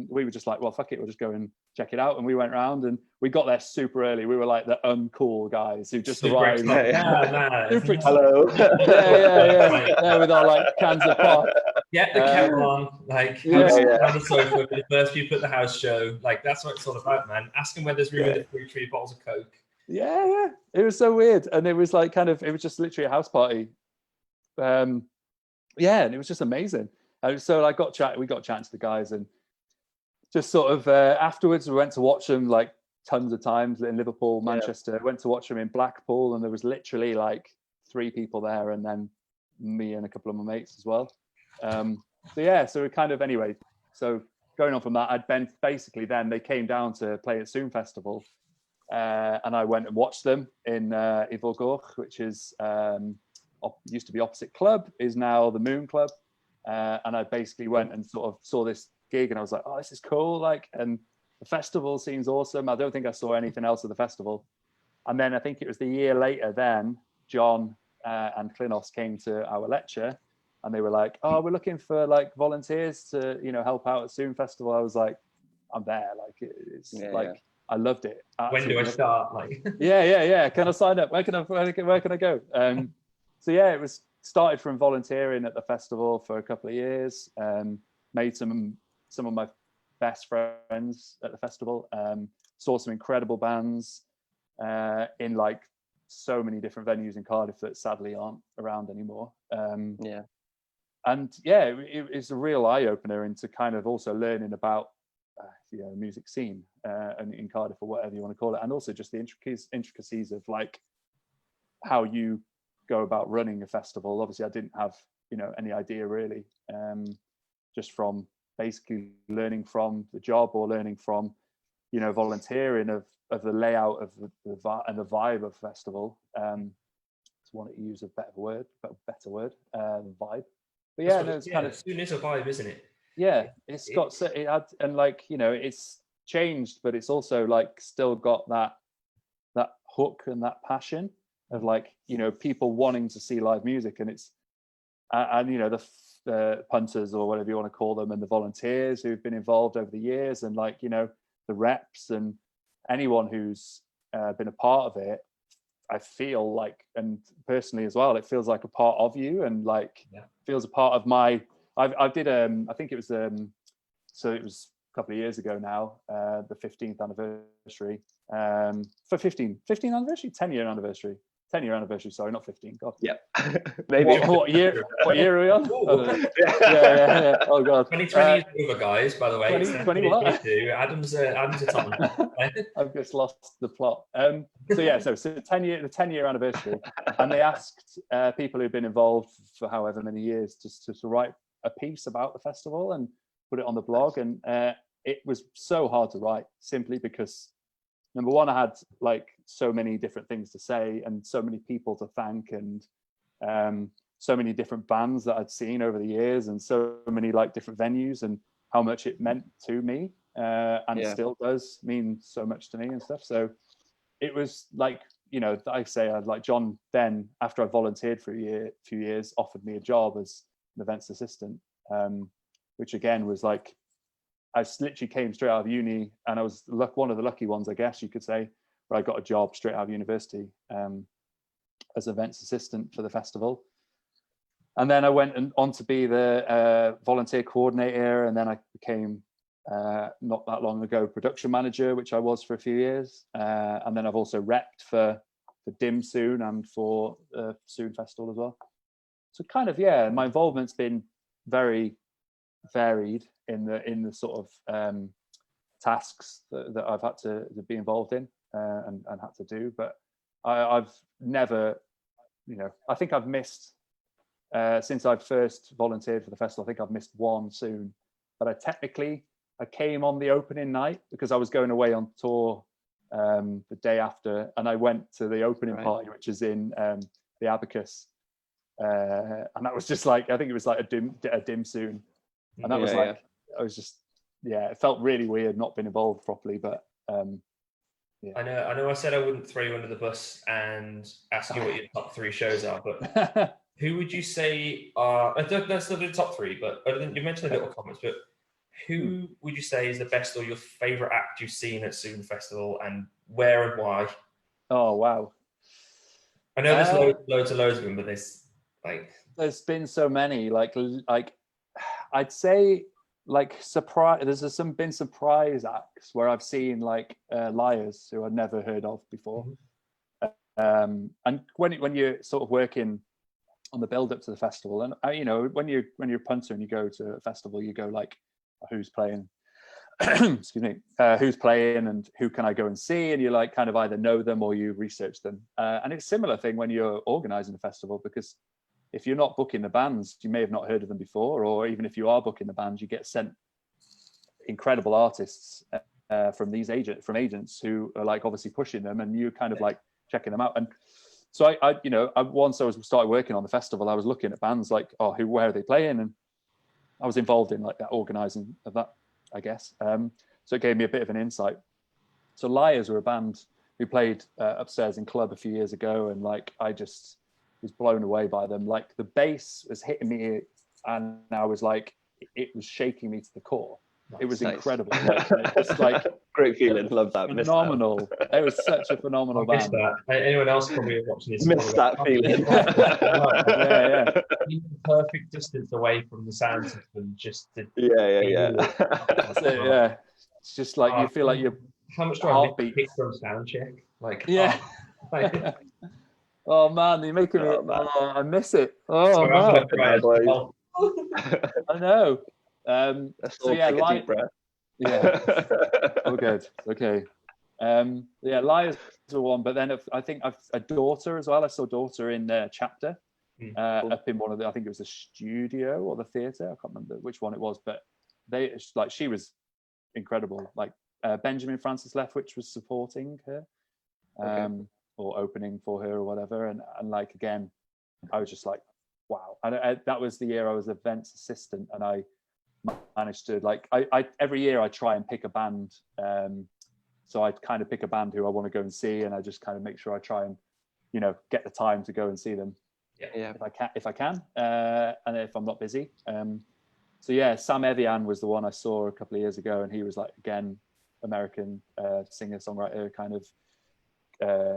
we were just like, well, fuck it, we'll just go and check it out. And we went round, and we got there super early. We were like the uncool guys who just arrived. Hello. Yeah, with our like cans of pop. Get the kettle on, like have on the sofa for the first few put the house show. Like that's what it's all about, man. Asking whether there's room in the fridge for your bottles of Coke. Yeah. It was so weird, and it was like it was just literally a house party. And it was just amazing. So we got chatting to the guys, and just sort of afterwards we went to watch them like tons of times in Liverpool, Manchester. Went to watch them in Blackpool, and there was literally like 3 people there, and then me and a couple of my mates as well. So we kind of anyway. So going on from that, I'd been basically then they came down to play at Sŵn Festival, and I went and watched them in Ivorgorch, which is used to be opposite club, is now the Moon Club, and I basically went and sort of saw this gig, and I was like, oh, this is cool, like, and the festival seems awesome. I don't think I saw anything else at the festival. And then I think it was the year later then John and Klinos came to our lecture, and they were like, oh, we're looking for like volunteers to, help out at Sŵn Festival. I was like, I'm there. Like, it's I loved it. When do I start? Like, yeah. Can I sign up? Where can I go? It was started from volunteering at the festival for a couple of years. Made some of my best friends at the festival. Saw some incredible bands in like so many different venues in Cardiff that sadly aren't around anymore. It's a real eye opener into kind of also learning about the music scene and in Cardiff, or whatever you want to call it, and also just the intricacies of like how you go about running a festival. Obviously I didn't have any idea really, just from basically learning from the job or learning from volunteering of the layout of the vibe of the festival. Just want to use a better word, vibe. But it's kind of Sŵn is a vibe, isn't it? Yeah, it's changed, but it's also like still got that hook and that passion of like people wanting to see live music, and it's the punters or whatever you want to call them, and the volunteers who've been involved over the years, and like the reps and anyone who's been a part of it. I feel like, and personally as well, it feels like a part of you, and like feels a part of my. I did I think it was so it was a couple of years ago now, the 15th anniversary, for 15th anniversary, 10-year anniversary. 10-year anniversary, sorry, not 15. God. Yeah. Maybe. What year are we on? Yeah. Oh God. 2020 is over, guys. By the way, 2020 what? Adam's a Tom. I've just lost the plot. So the 10-year anniversary, and they asked people who've been involved for however many years to write a piece about the festival and put it on the blog, and it was so hard to write simply because. Number one, I had like so many different things to say and so many people to thank, and so many different bands that I'd seen over the years, and so many like different venues, and how much it meant to me, and still does mean so much to me and stuff. So it was like, I say, I'd like John then, after I volunteered for a few years, offered me a job as an events assistant, which again was like, I literally came straight out of uni, and I was one of the lucky ones, I guess you could say, where I got a job straight out of university as events assistant for the festival. And then I went on to be the volunteer coordinator, and then I became, not that long ago, production manager, which I was for a few years. And then I've also repped for Dim Sŵn and for the Sŵn Festival as well. So kind of, my involvement's been very varied in the sort of tasks that I've had to be involved in and had to do, but I've never, I think I've missed since I first volunteered for the festival. I think I've missed one Sŵn, but I came on the opening night because I was going away on tour the day after, and I went to the opening party, which is in the Abacus, and that was just like, I think it was like a dim Sŵn. And that was like, I was just, it felt really weird not being involved properly, but I know I said I wouldn't throw you under the bus and ask you what your top 3 shows are, but who would you say are, that's not the top 3, but other than, you mentioned the little comments, but who would you say is the best or your favorite act you've seen at Sŵn Festival, and where and why? Oh, wow. I know there's loads of them, but there's been so many, like I'd say like surprise. There's been surprise acts where I've seen like Liars, who I'd never heard of before. And when you're sort of working on the build up to the festival, and when you're a punter and you go to a festival, you go like, who's playing? Excuse me, who's playing and who can I go and see? And you like kind of either know them or you research them. And it's a similar thing when you're organizing a festival, because if you're not booking the bands, you may have not heard of them before, or even if you are booking the bands, you get sent incredible artists from agents who are like obviously pushing them, and you kind of like checking them out. And so once I started working on the festival, I was looking at bands like, where are they playing? And I was involved in like that organizing of that, I guess. So it gave me a bit of an insight. So Liars were a band who played upstairs in Club a few years ago, and like I just was blown away by them. Like the bass was hitting me, and I was like, it was shaking me to the core. It was incredible. It's like great feeling. Love that. Phenomenal. It was such a phenomenal band. Anyone else probably watching this? Missed that feeling. Yeah. The perfect distance away from the sound system, just to That's it. Yeah. It's just like you feel like you're. How much do I pick from sound check? Like oh man, you're making me. I miss it. Oh man. I know. So yeah, deep breath. Yeah. Oh, good. Okay. Liars were one, but then I think I've a Daughter as well. I saw Daughter in Chapter, up in one of the, I think it was the studio or the theatre. I can't remember which one it was, but she was incredible. Like Benjamin Francis Leftwich was supporting her, or opening for her or whatever, and like again, I was just like, wow. And that was the year I was events assistant, and I managed to like I every year I try and pick a band, so I kind of pick a band who I want to go and see, and I just kind of make sure I try and get the time to go and see them if I can and if I'm not busy. So yeah, Sam Evian was the one I saw a couple of years ago, and he was like, again, American singer songwriter, kind of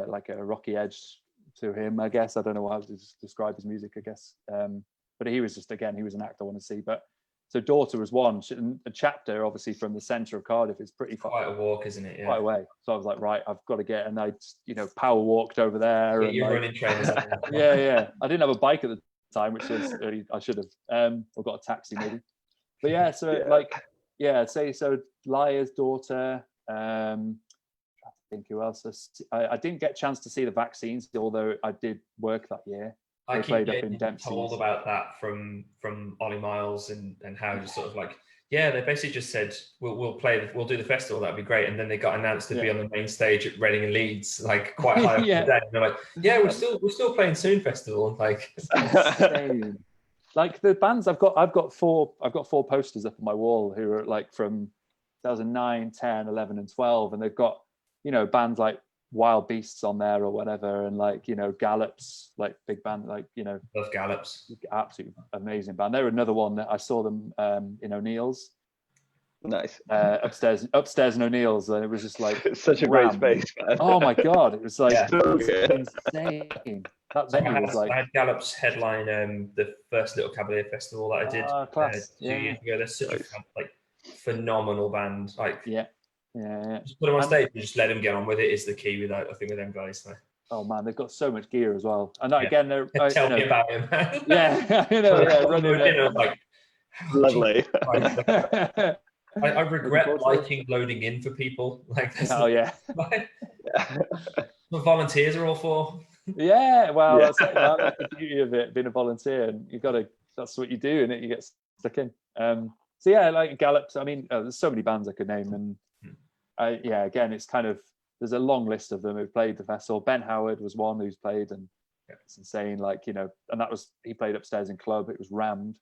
like a rocky edge to him, I guess. I don't know how to describe his music, I guess, but he was just, again, he was an act I want to see. But so Daughter was one. A Chapter, obviously, from the centre of Cardiff is pretty far. Quite a walk, isn't it? Yeah. Quite a way. So I was like, right, I've got to get, and I, power walked over there. Get your running trainers. Yeah. I didn't have a bike at the time, which was I should have, or got a taxi maybe. But yeah, so I'd say so. Liars, Daughter. I think who else? I didn't get a chance to see the Vaccines, although I did work that year. I keep getting told about that from Ollie Miles and how just sort of like, they basically just said we'll do the festival, that'd be great, and then they got announced to be on the main stage at Reading and Leeds, like quite high up the day. And they're like, we're still playing Sŵn Festival, like insane. Like the bands I've got four posters up on my wall who are like from 2009, 10, 11, and 12, and they've got bands like Wild Beasts on there or whatever, and like Gallops, like big band, like love Gallops, absolutely amazing band. They were another one that I saw them in O'Neill's, nice, upstairs in O'Neill's, and it was just like such a great space, man. Oh my god, it was like insane. That venue was like, I had Gallops headline the first Little Cavalier Festival that I did 2 years ago. They're such a phenomenal band, like just put them on stage and just let them get on with it is the key with them guys. So. Oh man, they've got so much gear as well. And again, they're tell me about him. Running like lovely. I regret liking loading in for people. Like the volunteers are all for. Yeah, well, that's the beauty of it, being a volunteer, and that's what you do, and you get stuck in. So yeah, like Gallops. I mean, there's so many bands I could name, and again, it's kind of, there's a long list of them who've played the festival. Ben Howard was one who's played, and it's insane. Like and that was, he played upstairs in Club. It was rammed.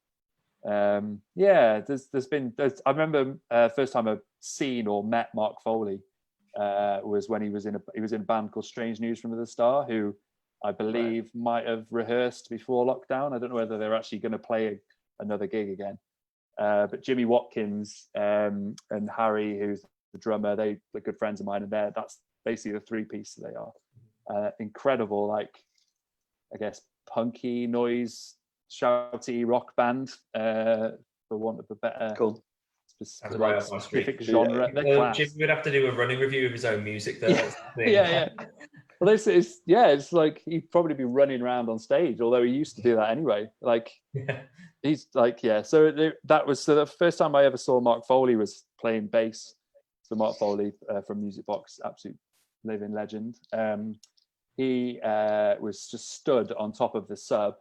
There's been. I remember first time I've seen or met Mark Foley was when he was in a band called Strange News from the Star, who I believe might have rehearsed before lockdown. I don't know whether they're actually going to play another gig again. But Jimmy Watkins and Harry, who's the drummer, they're good friends of mine, and that's basically the three-piece they are. Incredible, like, I guess, punky noise, shouty rock band, for want of a better cool. specific genre. Jim would have to do a running review of his own music though. Yeah. Well, it's like he'd probably be running around on stage, although he used to do that anyway. Like, he's like, So the first time I ever saw Mark Foley was playing bass. So Mark Foley from Music Box, absolute living legend. He was just stood on top of the sub,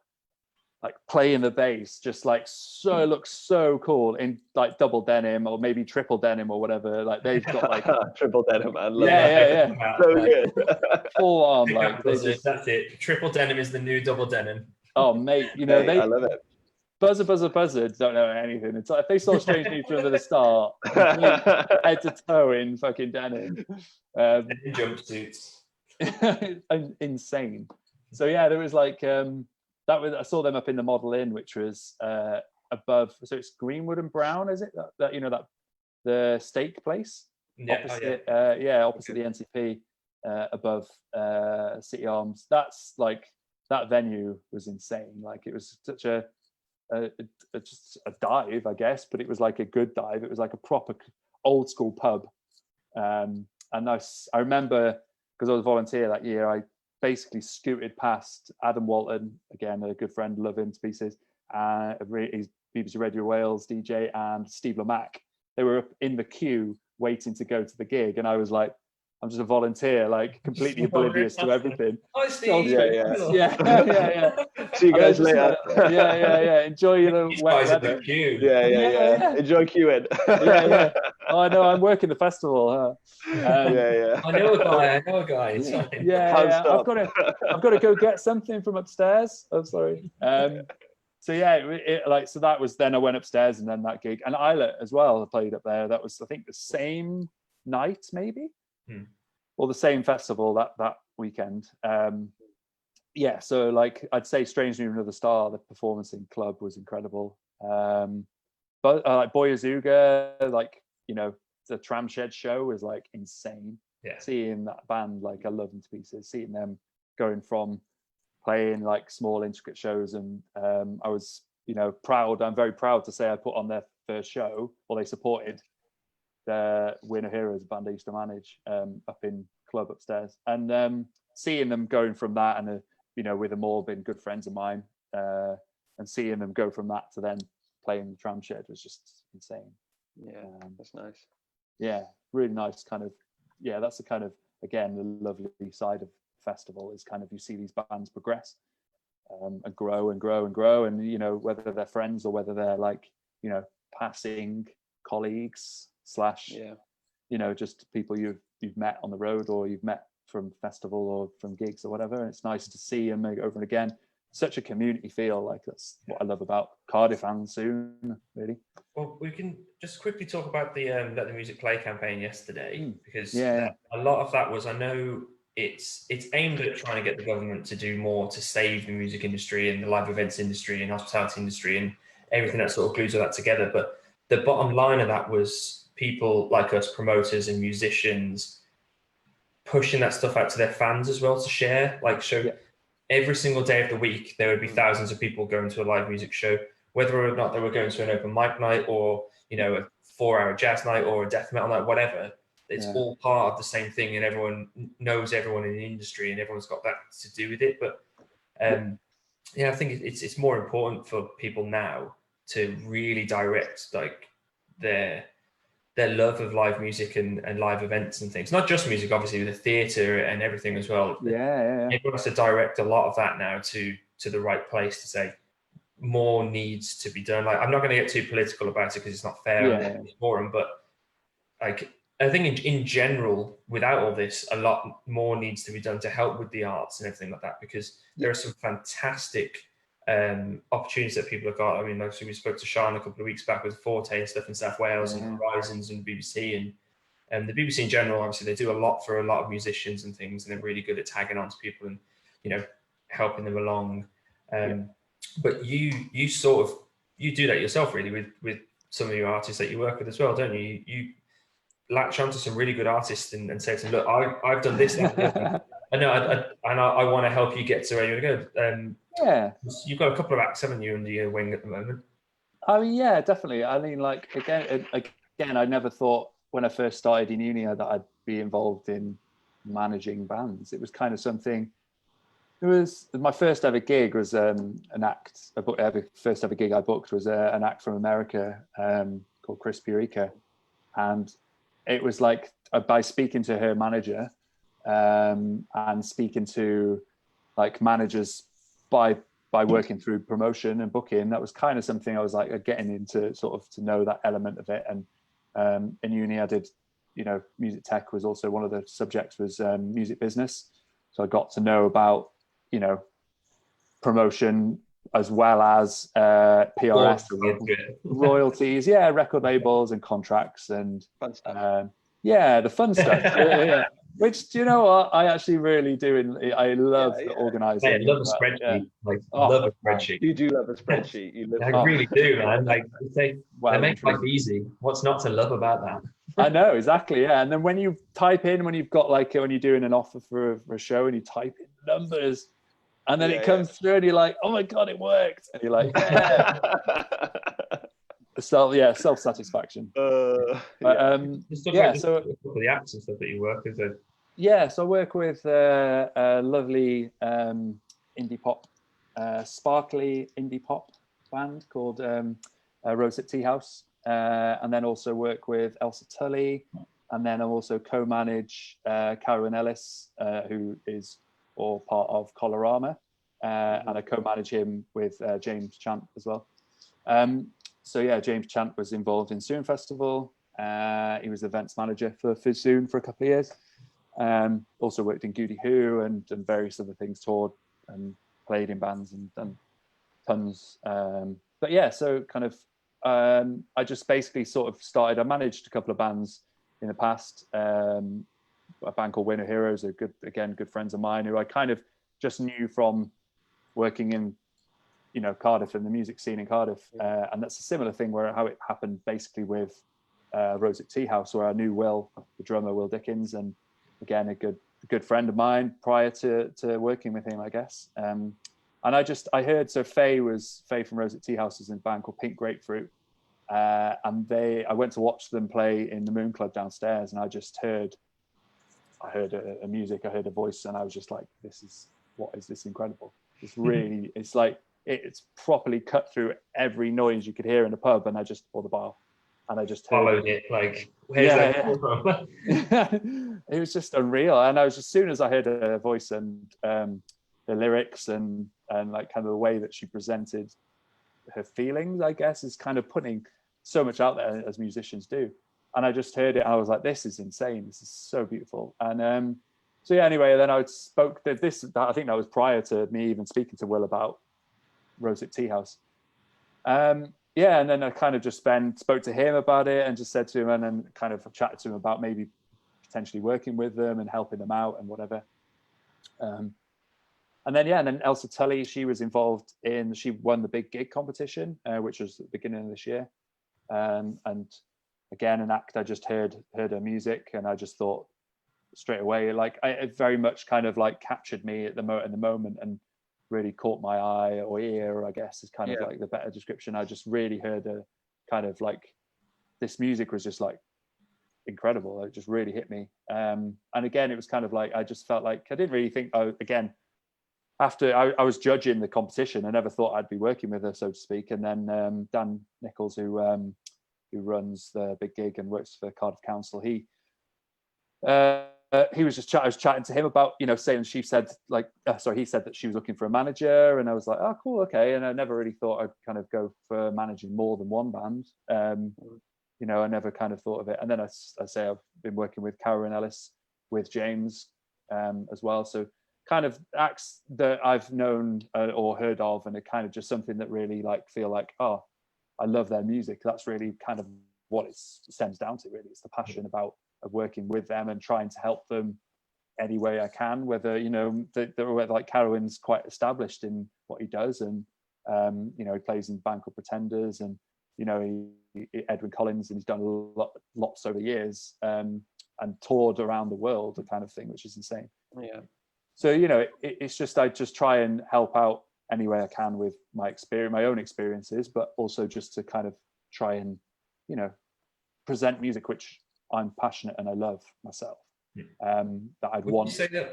like playing the bass, just like looks so cool in like double denim or maybe triple denim or whatever. Like they've got like triple denim. I love yeah. So good. Full on, like that's it. Triple denim is the new double denim. Oh mate, you know I love it. Buzzer don't know anything. It's like if they saw Strange New from the start, head to toe in fucking denim, in jumpsuits, insane. So yeah, there was like I saw them up in the Model Inn, which was above. So it's Greenwood and Brown, is it? That you know that the steak place opposite, opposite the NCP, above City Arms. That's like that venue was insane. Like it was such just a dive, I guess, but it was like a good dive. It was like a proper old school pub, and I remember because I was a volunteer that year. I basically scooted past Adam Walton, again a good friend, love him to pieces. He's BBC Radio Wales DJ, and Steve Lamack. They were up in the queue waiting to go to the gig, and I was like, I'm just a volunteer, like completely oblivious to everything. Oh, Steve. Yeah. See you guys later. Yeah. Enjoy your wet weather. Yeah. Enjoy queuing. Yeah. Oh, I know. I'm working the festival. Huh? I know a guy. It's fine. Yeah. I've got to go get something from upstairs. I'm sorry. So yeah, so that was then I went upstairs and then that gig, and Isla as well. I played up there. That was I think the same night maybe. Or the same festival that weekend. So like I'd say Strange New Another Star, the performance in club was incredible. But like Boy Azooga, like the Tramshed show was like insane. Seeing that band, like I love them to pieces. Seeing them going from playing like small intricate shows, and I was proud. I'm very proud to say I put on their first show, or they supported the Winner Heroes band I used to manage up in club upstairs, and seeing them going from that, and with them all being good friends of mine, and seeing them go from that to then playing the Tramshed was just insane. That's nice. Really nice kind of. That's the kind of, again, the lovely side of festival is kind of you see these bands progress and grow and grow and grow, and whether they're friends or whether they're like passing colleagues / just people you've met on the road or you've met from festival or from gigs or whatever. And it's nice to see them over and again. Such a community feel. Like that's what I love about Cardiff and Sŵn, really. Well, we can just quickly talk about the Let the Music Play campaign yesterday, because a lot of that was, I know it's aimed at trying to get the government to do more to save the music industry and the live events industry and hospitality industry and everything that sort of glues all that together. But the bottom line of that was people like us, promoters and musicians, pushing that stuff out to their fans as well to share. Every single day of the week, there would be thousands of people going to a live music show, whether or not they were going to an open mic night or, a 4-hour jazz night or a death metal night, whatever. It's all part of the same thing, and everyone knows everyone in the industry and everyone's got that to do with it. But I think it's more important for people now to really direct like their love of live music and live events and things. Not just music, obviously, with the theatre and everything as well. Everyone has to direct a lot of that now to the right place to say more needs to be done. Like, I'm not going to get too political about it because it's not fair in this forum, but like I think in general, without all this, a lot more needs to be done to help with the arts and everything like that, because there are some fantastic opportunities that people have got. I mean, like, so we spoke to Sean a couple of weeks back with Forte and stuff in South Wales and Horizons and BBC, and the BBC in general, obviously they do a lot for a lot of musicians and things, and they're really good at tagging on to people and helping them along. But you do that yourself really with some of your artists that you work with as well, don't you? You latch onto some really good artists and say to them, look, I've done this, that, I know, I want to help you get to where you want to go. You've got a couple of acts, haven't you, under your wing at the moment? I mean, yeah, definitely. I mean, like again, I never thought when I first started in uni that I'd be involved in managing bands. It was kind of something. It was my first ever gig was an act. First ever gig I booked was an act from America called Chris Purica, and it was like by speaking to her manager and speaking to like managers by working through promotion and booking. That was kind of something I was like getting into, sort of to know that element of it. And in uni I did, music tech was also one of the subjects was music business. So I got to know about, promotion as well as PRS, royalties, record labels and contracts and fun stuff. The fun stuff. Yeah. Which, do you know what? I actually really do. I love the organising. I love a spreadsheet. Love a spreadsheet. You do love a spreadsheet. I really do, man. Like, they make life easy. What's not to love about that? I know, exactly. Yeah. And then when you type in, when you've got like, when you're doing an offer for a show and you type in numbers and then it comes through and you're like, oh my God, it worked. And you're like, self-satisfaction. So the acts and stuff that you work with. So I work with a lovely indie pop, sparkly indie pop band called Rosehip Teahouse, and then also work with Ailsa Tully, and then I also co-manage Carwyn Ellis, who is all part of Colorama, and I co-manage him with James Chant as well. James Chant was involved in Sŵn Festival. He was events manager for Sŵn for a couple of years. Also worked in Goody Who and various other things, toured and played in bands and done tons. I just basically sort of started. I managed a couple of bands in the past. A band called Winner Heroes, good friends of mine who I kind of just knew from working in Cardiff and the music scene in Cardiff, and that's a similar thing where how it happened basically with Rosehip Teahouse, where I knew Will, the drummer, Will Dickens, and again a good friend of mine prior to working with him, I guess. And I heard Faye from Rosehip Teahouse is in a band called Pink Grapefruit, and I went to watch them play in the Moon Club downstairs, and I heard a music, I heard a voice, and I was just like, what is this incredible? It's really, it's like, it's properly cut through every noise you could hear in the pub, and I just bought the bar, and I just followed it. Like, where's that come from? It was just unreal, and as soon as I heard her voice and the lyrics and like kind of the way that she presented her feelings, I guess, is kind of putting so much out there as musicians do. And I just heard it, and I was like, this is insane. This is so beautiful. And anyway, then I spoke I think that was prior to me even speaking to Will about Rosehip Teahouse. And then I kind of just spoke to him about it and just said to him, and then kind of chatted to him about maybe potentially working with them and helping them out and whatever. And then Ailsa Tully, she was involved she won the Big Gig competition, which was at the beginning of this year. And again, an act, I just heard her music, and I just thought straight away, like it very much kind of like captured me in the moment and really caught my eye or ear, I guess is kind of like the better description. I just really heard a kind of like, this music was just like incredible. It just really hit me. And again, it was kind of like, I just felt like, I didn't really think, again, after I was judging the competition, I never thought I'd be working with her, so to speak. And then Dan Nichols, who runs the Big Gig and works for Cardiff Council, he was just I was chatting to him about, saying he said that she was looking for a manager, and I was like, oh, cool, okay. And I never really thought I'd kind of go for managing more than one band. I never kind of thought of it. And then I say I've been working with Carwyn Ellis, with James as well. So kind of acts that I've known or heard of, and it kind of just something that really like feel like, oh, I love their music. That's really kind of what it stems down to, really. It's the passion of working with them and trying to help them any way I can, whether, whether like Carwyn's quite established in what he does, and he plays in a band called Pretenders, and Edwin Collins, and he's done lots over the years, and toured around the world, the kind of thing, which is insane. Yeah. So it's just I just try and help out any way I can with my own experiences, but also just to kind of try and, you know, present music which I'm passionate and I love myself. That I'd want. Would you say that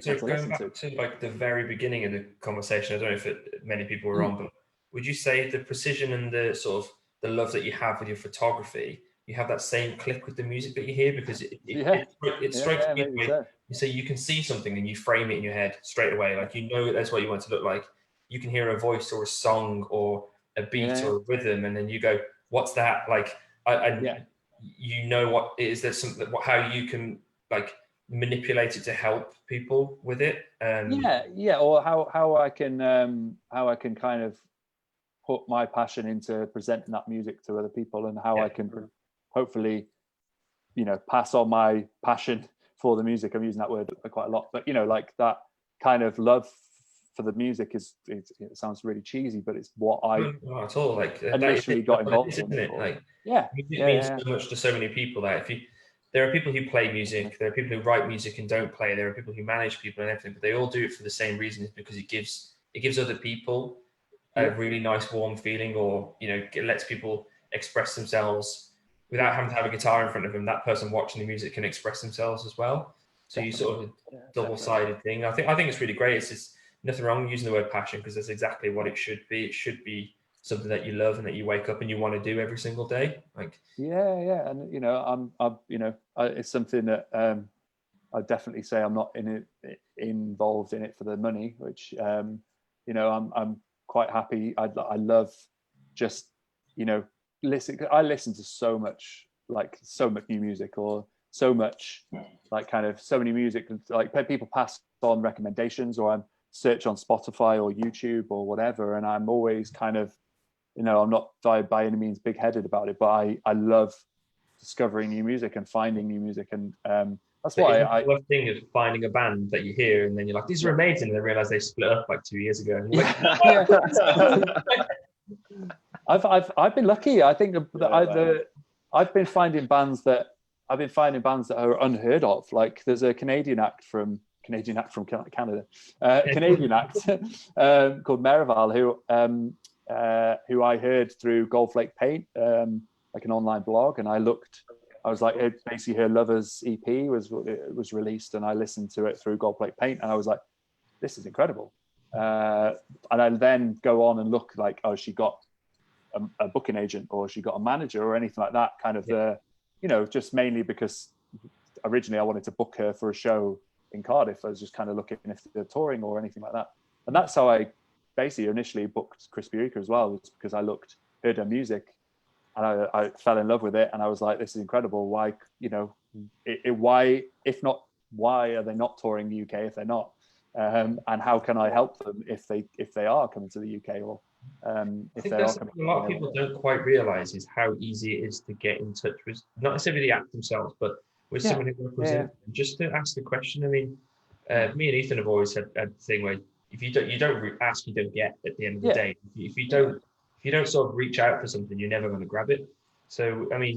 so going back to like the very beginning of the conversation, I don't know if many people were on, but would you say the precision and the sort of the love that you have with your photography, you have that same click with the music that you hear? Because it strikes me so. You say you can see something and you frame it in your head straight away, like you know that's what you want to look like. You can hear a voice or a song or a beat or a rhythm, and then you go, "What's that?" Like, you know what it is. There's something how you can like manipulate it to help people with it. Or how I can kind of put my passion into presenting that music to other people, and how I can hopefully, you know, pass on my passion for the music. I'm using that word quite a lot, but you know, like that kind of love for the music it sounds really cheesy, but it's what I not at all. Like initially got involved in. Isn't it? Like it means so much to so many people that there are people who play music, there are people who write music and don't play, there are people who manage people and everything, but they all do it for the same reason, because it gives other people a really nice warm feeling, or you know, it lets people express themselves without having to have a guitar in front of them. That person watching the music can express themselves as well. So you sort of double-sided thing. I think it's really great. It's just nothing wrong with using the word passion, because that's exactly what it should be. It should be something that you love and that you wake up and you want to do every single day. Like and you know, it's something that I definitely say I'm not involved in it for the money, which you know, I'm quite happy. I love just, you know, I listen to so much new music, or so much like kind of so many music, like people pass on recommendations, or I'm search on Spotify or YouTube or whatever, and I'm always kind of, you know, I'm not by any means big-headed about it, but I love discovering new music and finding new music, and that's why I love thing is finding a band that you hear and then you're like, these are amazing, and then realize they split up like 2 years ago. I've been lucky. I think I've been finding bands that are unheard of. Like there's a Canadian act from Canada, Canadian act called Merival, who I heard through Gold Flake Paint, like an online blog, and I was like, basically her Lovers EP was released, and I listened to it through Gold Flake Paint, and I was like, this is incredible. And I then go on and look like, oh, she got a booking agent, or she got a manager, or anything like that, kind of you know, just mainly because originally I wanted to book her for a show in Cardiff. I was just kind of looking if they're touring or anything like that. And that's how I basically initially booked Chris Burica as well, was because I heard her music, and I fell in love with it, and I was like, this is incredible. Why, you know, why are they not touring the UK if they're not? And how can I help them if they are coming to the UK, or if they are coming? A lot of people don't quite realise is how easy it is to get in touch with, not necessarily the act themselves, but with someone who represents them, just to ask the question. I mean, me and Ethan have always had a thing where if you don't ask, you don't get at the end of the day. If you don't sort of reach out for something, you're never going to grab it. So, I mean,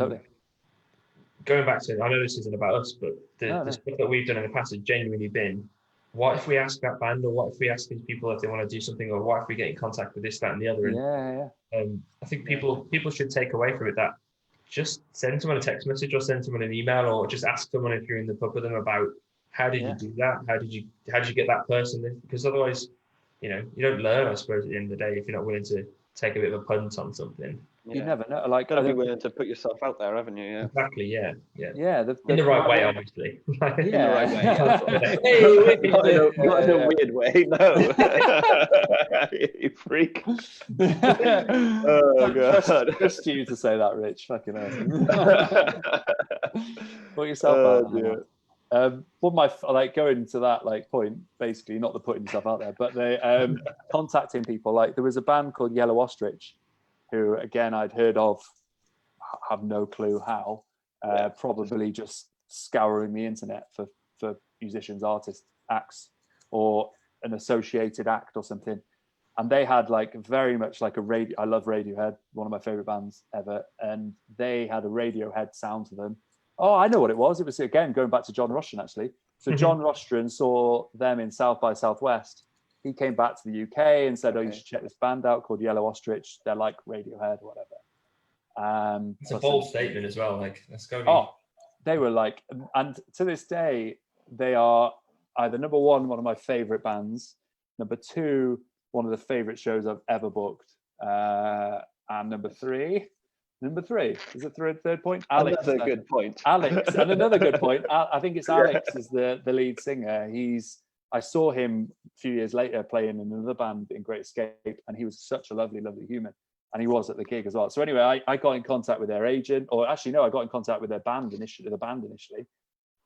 going back to, I know this isn't about us, but the stuff that we've done in the past has genuinely been, what if we ask that band, or what if we ask these people if they want to do something, or what if we get in contact with this, that, and the other? And I think people should take away from it that just send someone a text message, or send someone an email, or just ask someone if you're in the pub with them about how did you do that? How did you get that person? Because otherwise, you know, you don't learn, I suppose, at the end of the day, if you're not willing to take a bit of a punt on something. You never know. Like, gotta be willing to put yourself out there, haven't you? Yeah. Exactly. Yeah. In the right way, obviously. In the right way. Not in a weird way. No. You freak. Oh god. Just you to say that, Rich. Fucking hell. Put yourself out there. One of my, like, going to that like point, basically, not the putting yourself out there, but the contacting people. Like, there was a band called Yellow Ostrich, who again I'd heard of, have no clue how, probably just scouring the internet for musicians, artists, acts, or an associated act or something. And they had like very much like I love Radiohead, one of my favorite bands ever, and they had a Radiohead sound to them. Oh, I know what it was. It was, again, going back to John Rostron, actually. So John Rostron saw them in South by Southwest. he came back to the UK and said, "Oh, you should check this band out called Yellow Ostrich. They're like Radiohead or whatever." It's a bold statement as well. Like, let's go. Oh, they were like, and to this day, they are either number one of my favorite bands, number two, one of the favorite shows I've ever booked, and number three is the third point. Alex, another good point. Alex, and another good point. I think it's Alex is the lead singer. I saw him a few years later playing in another band in Great Escape, and he was such a lovely human. And he was at the gig as well. So anyway, I got in contact with their agent, or actually no, I got in contact with their band initially,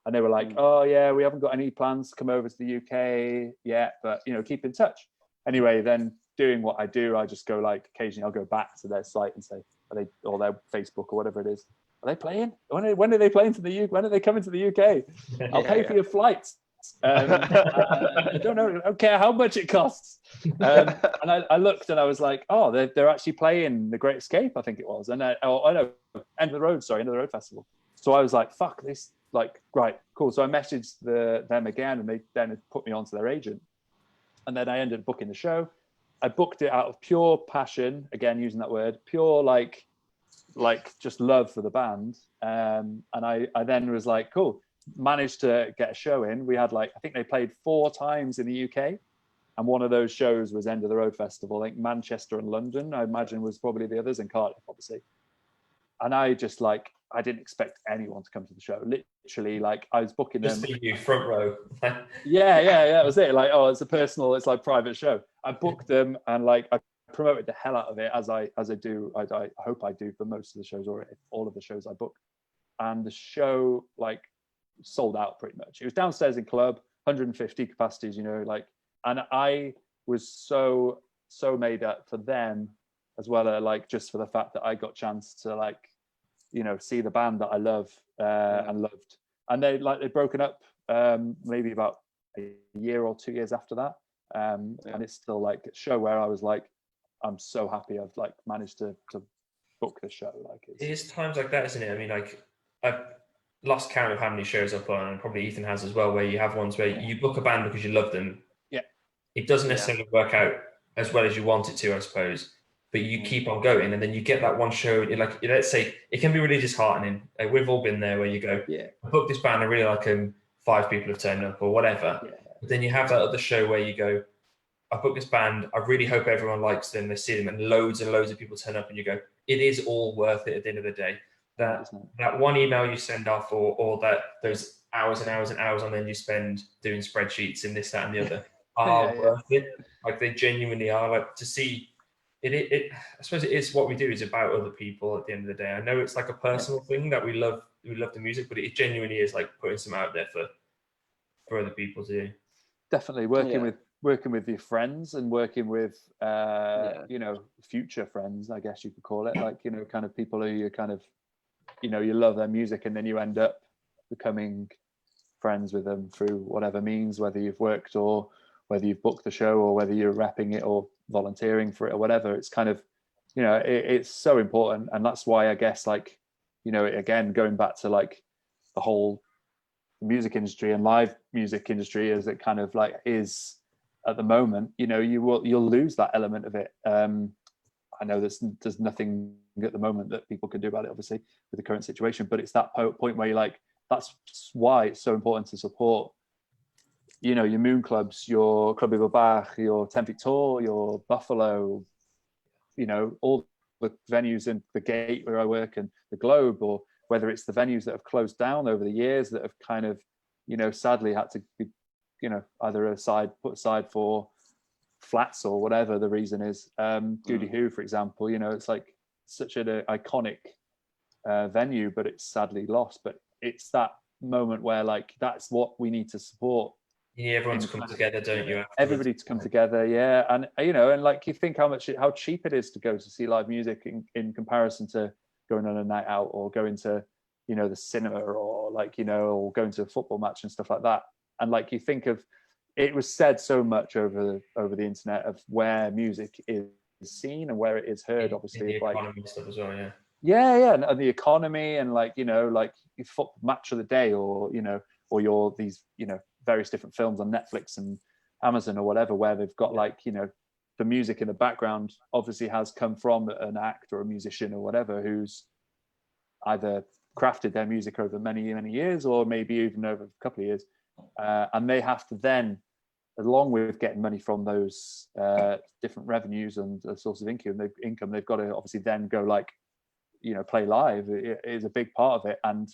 and they were like, "Oh yeah, we haven't got any plans to come over to the UK yet, but keep in touch." Anyway, then doing what I do, I just go like occasionally I'll go back to their site and say, or their Facebook or whatever it is, are they playing? When are they playing to the UK? When are they coming to the UK? I'll pay for your flights. I don't know. I don't care how much it costs. And I looked and I was like, oh, they're actually playing the Great Escape, I think it was, and I know End of the Road Festival. So I was like, fuck this, like, right, cool. So I messaged them again, and they then put me onto their agent, and then I ended up booking the show. I booked it out of pure passion, again using that word, pure like just love for the band, and I then was like, cool. Managed to get a show in. We had I think they played 4 times in the UK, and one of those shows was End of the Road Festival. I think Manchester and London, I imagine, was probably the others, in Cardiff, obviously. And I just I didn't expect anyone to come to the show. Literally, I was booking them. Just you front row. yeah, that was it. It's a personal, it's private show. I booked them, and I promoted the hell out of it, as I do. I hope I do for most of the shows, or all of the shows I book. And the show sold out pretty much. It was downstairs in club, 150 capacities, and I was so made up for them as well, just for the fact that I got a chance to see the band that I love and loved. And they'd broken up maybe about a year or 2 years after that, and it's still a show where I was I'm so happy I've managed to book the show. It is times like that, isn't it? I mean, I've lost count of how many shows I've put on, and probably Ethan has as well, where you have ones where you book a band because you love them. Yeah. It doesn't necessarily work out as well as you want it to, I suppose, but you keep on going, and then you get that one show. Let's say it can be really disheartening. We've all been there, where you go, I booked this band, I really like them, 5 people have turned up or whatever. Yeah. But then you have that other show where you go, I booked this band, I really hope everyone likes them, they see them, and loads of people turn up, and you go, it is all worth it at the end of the day. That one email you send off, or those hours and hours and hours on end you spend doing spreadsheets and this, that, and the other are worth it. They genuinely are. To see it, I suppose it is what we do is about other people at the end of the day. I know it's a personal thing that we love the music, but it genuinely is putting some out there for other people to do. Definitely working with your friends, and working with future friends, I guess you could call it, kind of people who you kind of you love their music, and then you end up becoming friends with them through whatever means, whether you've worked or whether you've booked the show or whether you're repping it or volunteering for it or whatever. It's kind of it's so important. And that's why I guess again, going back to the whole music industry and live music industry as it kind of is at the moment, you'll lose that element of it. I know there's nothing at the moment that people can do about it, obviously, with the current situation, but it's that point where you're that's why it's so important to support, your Moon Clubs, your Club Ivo Bach, your 10 Feet Tall, your Buffalo, all the venues in the Gate where I work, and the Globe, or whether it's the venues that have closed down over the years that have kind of, sadly had to be, either put aside for flats or whatever the reason is. Goody Who, for example, it's such an iconic venue, but it's sadly lost. But it's that moment where that's what we need to support. You need everyone to come together, don't you? Everybody to come together, yeah. And and you think how cheap it is to go to see live music in comparison to going on a night out, or going to the cinema, or or going to a football match and stuff like that. And you think of, it was said so much over the internet of where music is seen and where it is heard, obviously, the economy stuff as well, and the economy, and your football match of the day, or or these various different films on Netflix and Amazon or whatever, where they've got like, you know, the music in the background obviously has come from an actor or a musician or whatever who's either crafted their music over many, many years, or maybe even over a couple of years. And they have to then, along with getting money from those different revenues and sources of income, they've got to obviously then go like, you know, play live. It is a big part of it. And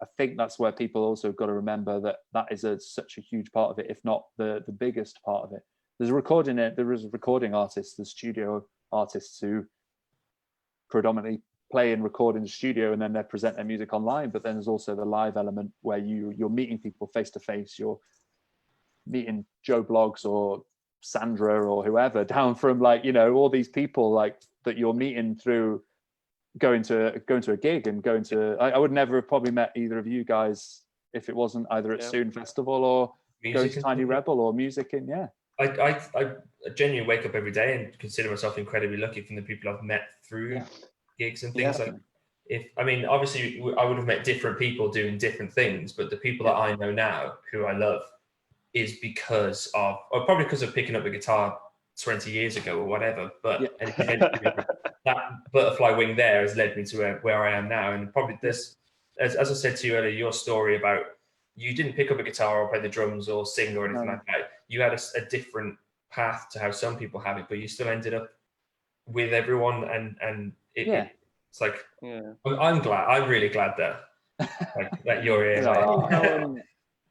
I think that's where people also got to remember that is such a huge part of it, if not the biggest part of it. There is recording artists, the studio artists who predominantly play and record in the studio, and then they present their music online. But then there's also the live element where you're meeting people face to face. You're meeting Joe Bloggs or Sandra or whoever down from, like, you know, all these people like that you're meeting through going to a gig and going to. I would never have probably met either of you guys if it wasn't either at Sŵn Festival or going to Tiny Rebel or music in. I genuinely wake up every day and consider myself incredibly lucky from the people I've met through gigs and things. Like, obviously I would have met different people doing different things, but the people that I know now who I love is because of, or probably because of picking up a guitar 20 years ago or whatever. But and eventually that butterfly wing there has led me to where I am now. And probably this, as I said to you earlier, your story about you didn't pick up a guitar or play the drums or sing or anything like that. You had a different path to how some people have it, but you still ended up with everyone, and it's like, I'm glad. I'm really glad that you're here.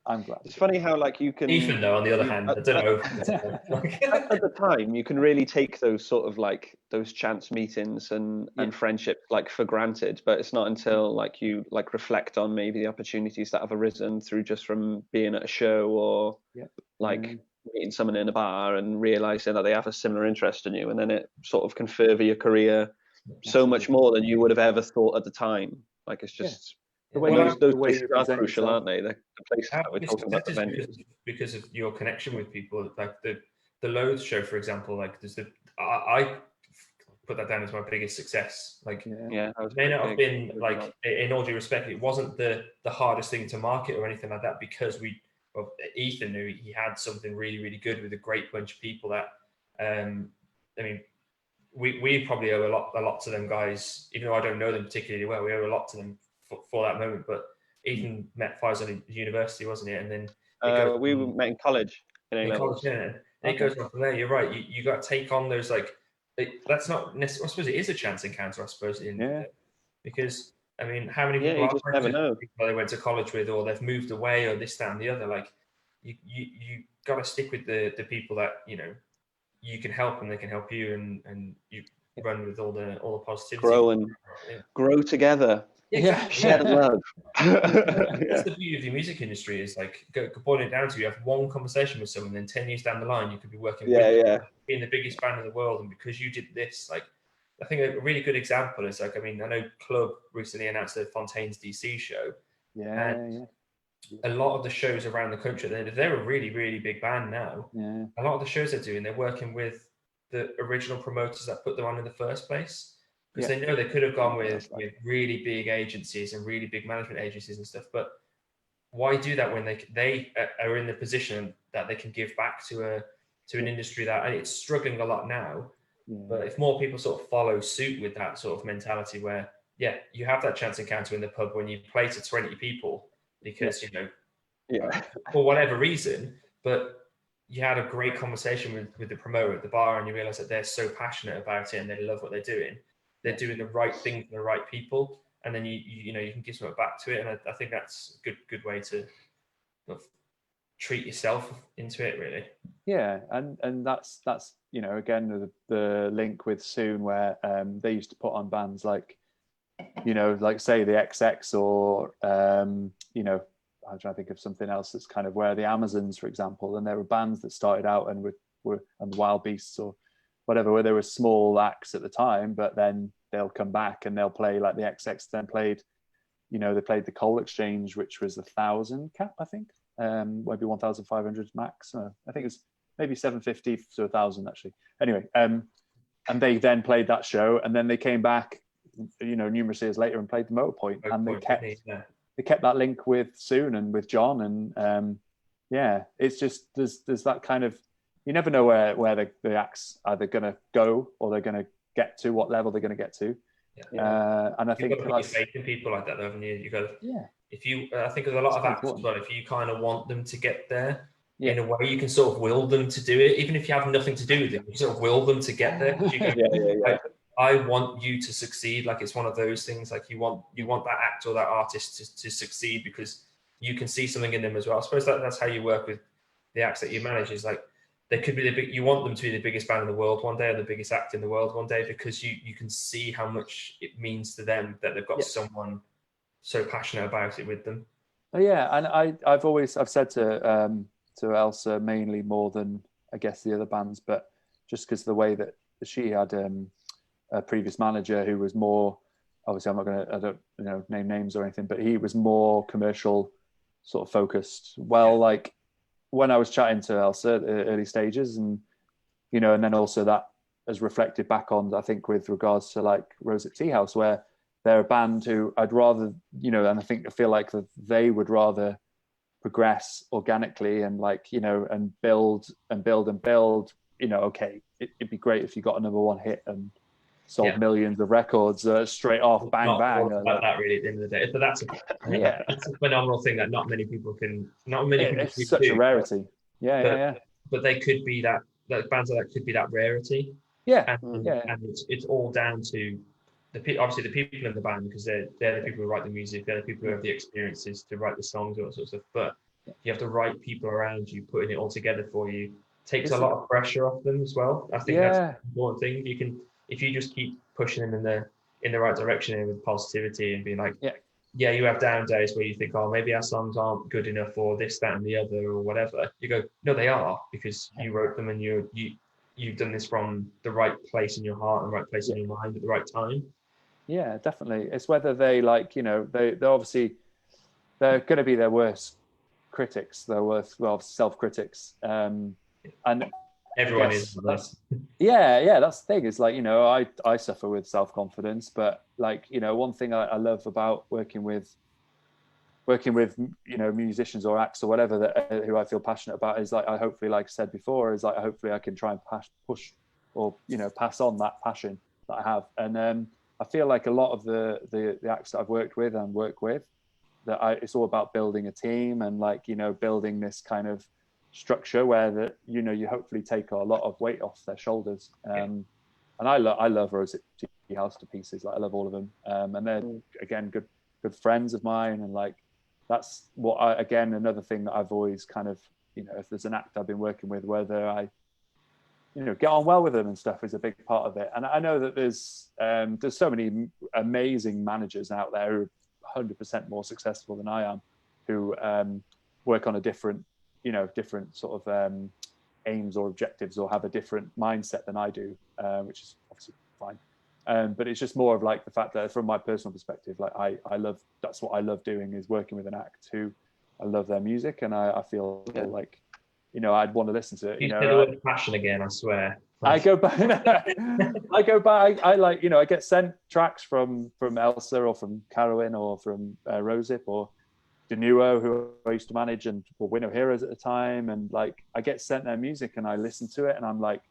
I'm glad. It's funny how, like, you can. Ethan, though, on the other hand, I don't know. At the time, you can really take those sort of like those chance meetings and friendship like for granted, but it's not until like you like reflect on maybe the opportunities that have arisen through just from being at a show or like meeting someone in a bar and realizing that they have a similar interest in you, and then it sort of can further your career so much more than you would have ever thought at the time. Like, it's just. Those places are crucial, aren't they? The places that we're talking about, the venues. Because of your connection with people, like the Loathe show, for example. Like, there's I put that down as my biggest success. Like, it may not have been, like, in all due respect, it wasn't the hardest thing to market or anything like that, because Ethan knew he had something really, really good with a great bunch of people that, we probably owe a lot to them guys, even though I don't know them particularly well. We owe a lot to them for that moment. But Ethan met Faisal at university, wasn't it? And then we met in college. In college, and it goes on from there. You're right. You got to take on those, like, that's not necessarily. I suppose it is a chance encounter. I suppose because how many people you just never know. People they went to college with, or they've moved away, or this, that, and the other. Like, you got to stick with the people that you can help, and they can help you, and you run with all the positivity. Grow together. Share the love. That's the beauty of the music industry, is like, boiling it down to, you have one conversation with someone, then 10 years down the line you could be working with being the biggest band in the world, and because you did this, like, I think a really good example is, like, I know Club recently announced their Fontaine's DC show, and a lot of the shows around the country, they're a really, really big band now. A lot of the shows they're doing, they're working with the original promoters that put them on in the first place. Because they know they could have gone with really big agencies and really big management agencies and stuff, but why do that when they are in the position that they can give back to an industry that, and it's struggling a lot now. But if more people sort of follow suit with that sort of mentality, where you have that chance encounter in the pub when you play to 20 people because for whatever reason, but you had a great conversation with the promoter at the bar, and you realize that they're so passionate about it and they love what they're doing. They're doing the right thing for the right people, and then you can give something back to it. And I think that's a good way to sort of treat yourself into it, really. Yeah, and that's again the link with Sŵn, where they used to put on bands like like say the XX, or I'm trying to think of something else that's kind of where the Amazons, for example, and there were bands that started out and were the Wild Beasts or whatever, where they were small acts at the time, but then they'll come back and they'll play, like the XX then played, they played the Coal Exchange, which was 1,000 cap, I think, maybe 1,500 max. I think it's maybe 750 to 1,000 actually. Anyway, and they then played that show, and then they came back, numerous years later and played the Motor Point, and they kept that link with Sŵn and with John, and Yeah, it's just there's that kind of, you never know where the act's either going to go or they're going to get to, what level they're going to get to. And I think you've got to put your faith in people like that, haven't you? You got to, if you, I think there's a lot of acts as well. If you kind of want them to get there, in a way, you can sort of will them to do it, even if you have nothing to do with it. You sort of will them to get there. You go, like, I want you to succeed. Like, it's one of those things. Like, you want that actor or that artist to succeed because you can see something in them as well. I suppose that's how you work with the acts that you manage. Is like, they could be you want them to be the biggest band in the world one day or the biggest act in the world one day, because you can see how much it means to them that they've got someone so passionate about it with them. And I've said to Ailsa, mainly more than I guess the other bands, but just because the way that she had a previous manager who was more, obviously I don't name names or anything, but he was more commercial sort of focused. Well, like when I was chatting to Ailsa at the early stages, and and then also that has reflected back on, I think, with regards to like Rosehip Teahouse, where they're a band who I'd rather, and I feel like that they would rather progress organically and like, and build. Okay, it'd be great if you got a number 1 hit and sold millions of records straight off, bang. Like that really at the end of the day, but that's a phenomenal thing that not many people can. It's such a rarity. But they could be that bands like that could be that rarity. And it's all down to obviously the people in the band, because they're the people who write the music, they're the people who have the experiences to write the songs, all that sort of stuff. But you have the right people around you putting it all together for you. Takes a lot of pressure off them as well. I think that's an important thing. You can, if you just keep pushing them in the right direction and with positivity and being like, you have down days where you think, oh, maybe our songs aren't good enough or this, that, and the other or whatever. You go, no, they are, because you wrote them and you've done this from the right place in your heart and the right place in your mind at the right time. Yeah, definitely. It's whether they like, they're obviously, they're going to be their worst critics, self-critics. And everyone is. That's the thing. Is like, I suffer with self-confidence, but like, one thing I love about working with musicians or acts or whatever that who I feel passionate about is like, I hopefully, like I said before, is like hopefully I can try and push or pass on that passion that I have. And I feel like a lot of the acts that I've worked with and work with, it's all about building a team and like, building this kind of structure where you hopefully take a lot of weight off their shoulders. And I love Rosehip Teahouse to pieces. Like, I love all of them. And they're again good friends of mine, and like that's what another thing that I've always kind of, if there's an act I've been working with, whether I get on well with them and stuff is a big part of it. And I know that there's so many amazing managers out there who are 100% more successful than I am, who work on a different sort of aims or objectives, or have a different mindset than I do, which is obviously fine. But it's just more of like the fact that from my personal perspective, like that's what I love doing, is working with an act who I love their music, and I feel like, I'd want to listen to it. You said the word passion again, I swear. I go back. I like, I get sent tracks from Ailsa or from Carowin or from Rosehip or Denuo, who I used to manage, and Winnow Heroes at the time, and like I get sent their music and I listen to it and I'm like,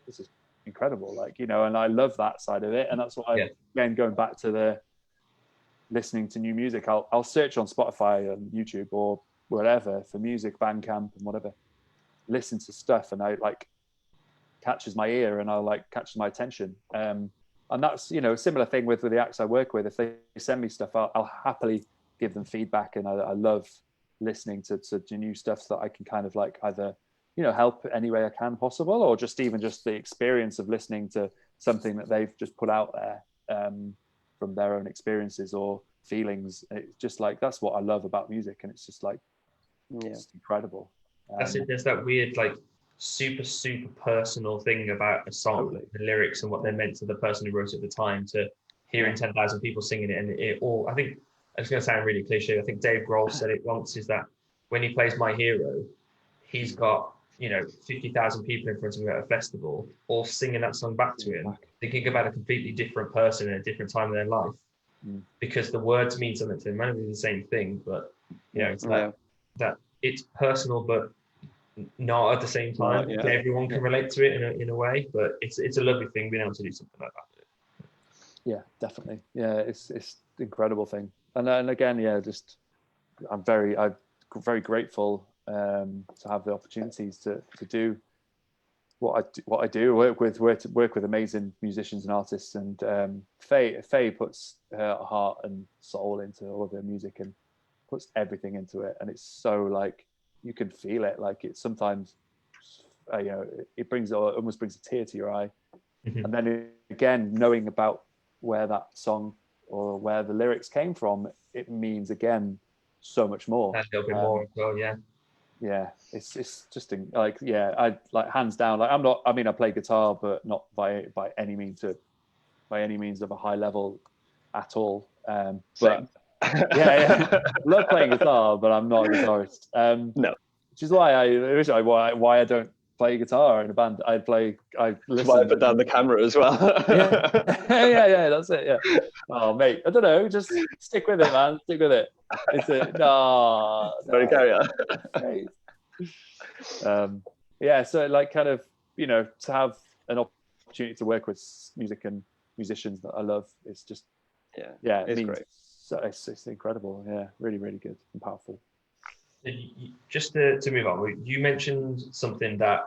this is incredible, like, and I love that side of it. And that's what again, going back to the listening to new music, I'll search on Spotify and YouTube or wherever for music, Bandcamp and whatever, listen to stuff, and I like catches my ear and I'll like catches my attention. And that's, a similar thing with the acts I work with. If they send me stuff, I'll happily give them feedback, and I love listening to new stuff that I can kind of like either help any way I can possible, or just the experience of listening to something that they've just put out there from their own experiences or feelings. It's just like, that's what I love about music, and it's just like it's incredible. That's it. There's that weird like super personal thing about a song, the lyrics and what they meant to the person who wrote it at the time, to hearing 10,000 people singing it, and it all, I think, it's going to sound really cliche, I think Dave Grohl said it once, is that when he plays My Hero, he's got 50,000 people in front of him at a festival all singing that song back to him, thinking about a completely different person in a different time of their life, because the words mean something to them. Might be the same thing, but it's that it's personal, but not at the same time. Yeah. Everyone can relate to it in a way, but it's a lovely thing being able to do something like that. Yeah, definitely. Yeah, it's an incredible thing. And again, yeah, just I'm very grateful to have the opportunities to do what I do. Work with amazing musicians and artists, and Faye puts her heart and soul into all of her music and puts everything into it, and it's so like you can feel it. Like it's sometimes it almost brings a tear to your eye. And then again, knowing about where that song or where the lyrics came from, it means again so much more. A little bit more as well, yeah. Yeah, it's just I like hands down. Like I play guitar, but not by any means of a high level at all. But yeah, love playing guitar, but I'm not a guitarist. No, which is why I don't play guitar in a band. I listen. That's why I put down the camera as well. yeah, that's it. Yeah. Oh, mate, I don't know. Just stick with it, man. Stick with it. It's Very carry on. Yeah. So, like, kind of, to have an opportunity to work with music and musicians that I love, it's just it's great. So it's incredible. Yeah, really, really good and powerful. Just to move on, you mentioned something that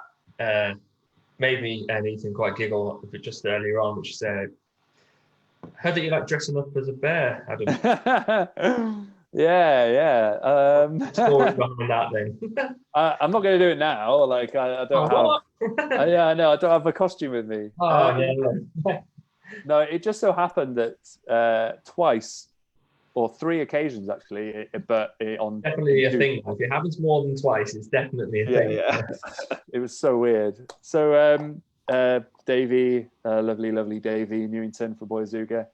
made me and Ethan quite giggle just earlier on, which said, how do you like dressing up as a bear, Adam? Yeah. Story behind that then. I'm not going to do it now. Like I don't have. I don't have a costume with me. No, it just so happened that twice. Or 3 occasions actually, but on definitely a thing. If it happens more than twice, it's definitely a thing. Yeah. It was so weird. So Davey, lovely Davey Newington for Boy Azooga,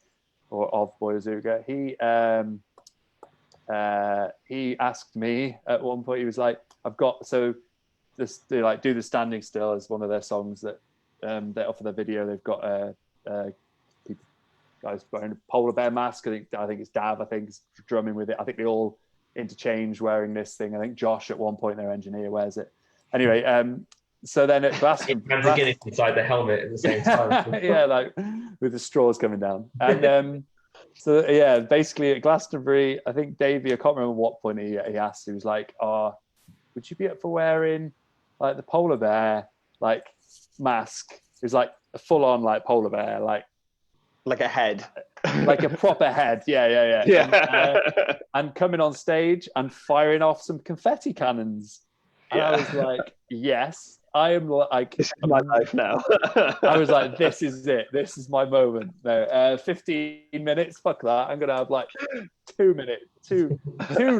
or of Boy Azooga, he asked me at one point. He was like, "I've got they like do the standing still as one of their songs that they offer their video. They've got guys wearing a polar bear mask. I think it's Dav. I think is drumming with it. I think they all interchange wearing this thing. I think Josh at one point, their engineer, wears it. Anyway, so then at Glastonbury, inside the helmet at the same time. Yeah, like with the straws coming down. And so yeah, basically at Glastonbury, I think Davey, I can't remember what point he asked. He was like, "Oh, would you be up for wearing like the polar bear like mask?" It was like a full on like polar bear like a head, like a proper head. Yeah. And coming on stage and firing off some confetti cannons. And I was like, yes, I am like, this is my life now. I was like, this is it. This is my moment. No, 15 minutes. Fuck that. I'm gonna have like 2 minutes, two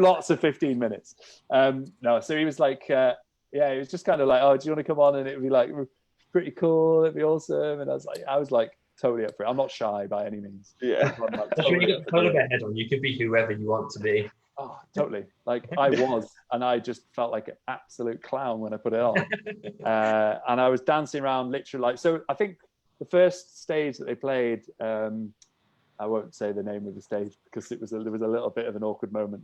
lots of 15 minutes. No, so he was like, it was just kind of like, oh, do you want to come on? And it would be like pretty cool. It'd be awesome. And I was like. Totally up for it. I'm not shy by any means. Yeah. When you get the polar bear head on, you can be whoever you want to be. Oh, totally. Like I was, and I just felt like an absolute clown when I put it on. And I was dancing around literally so I think the first stage that they played, I won't say the name of the stage because there was a little bit of an awkward moment.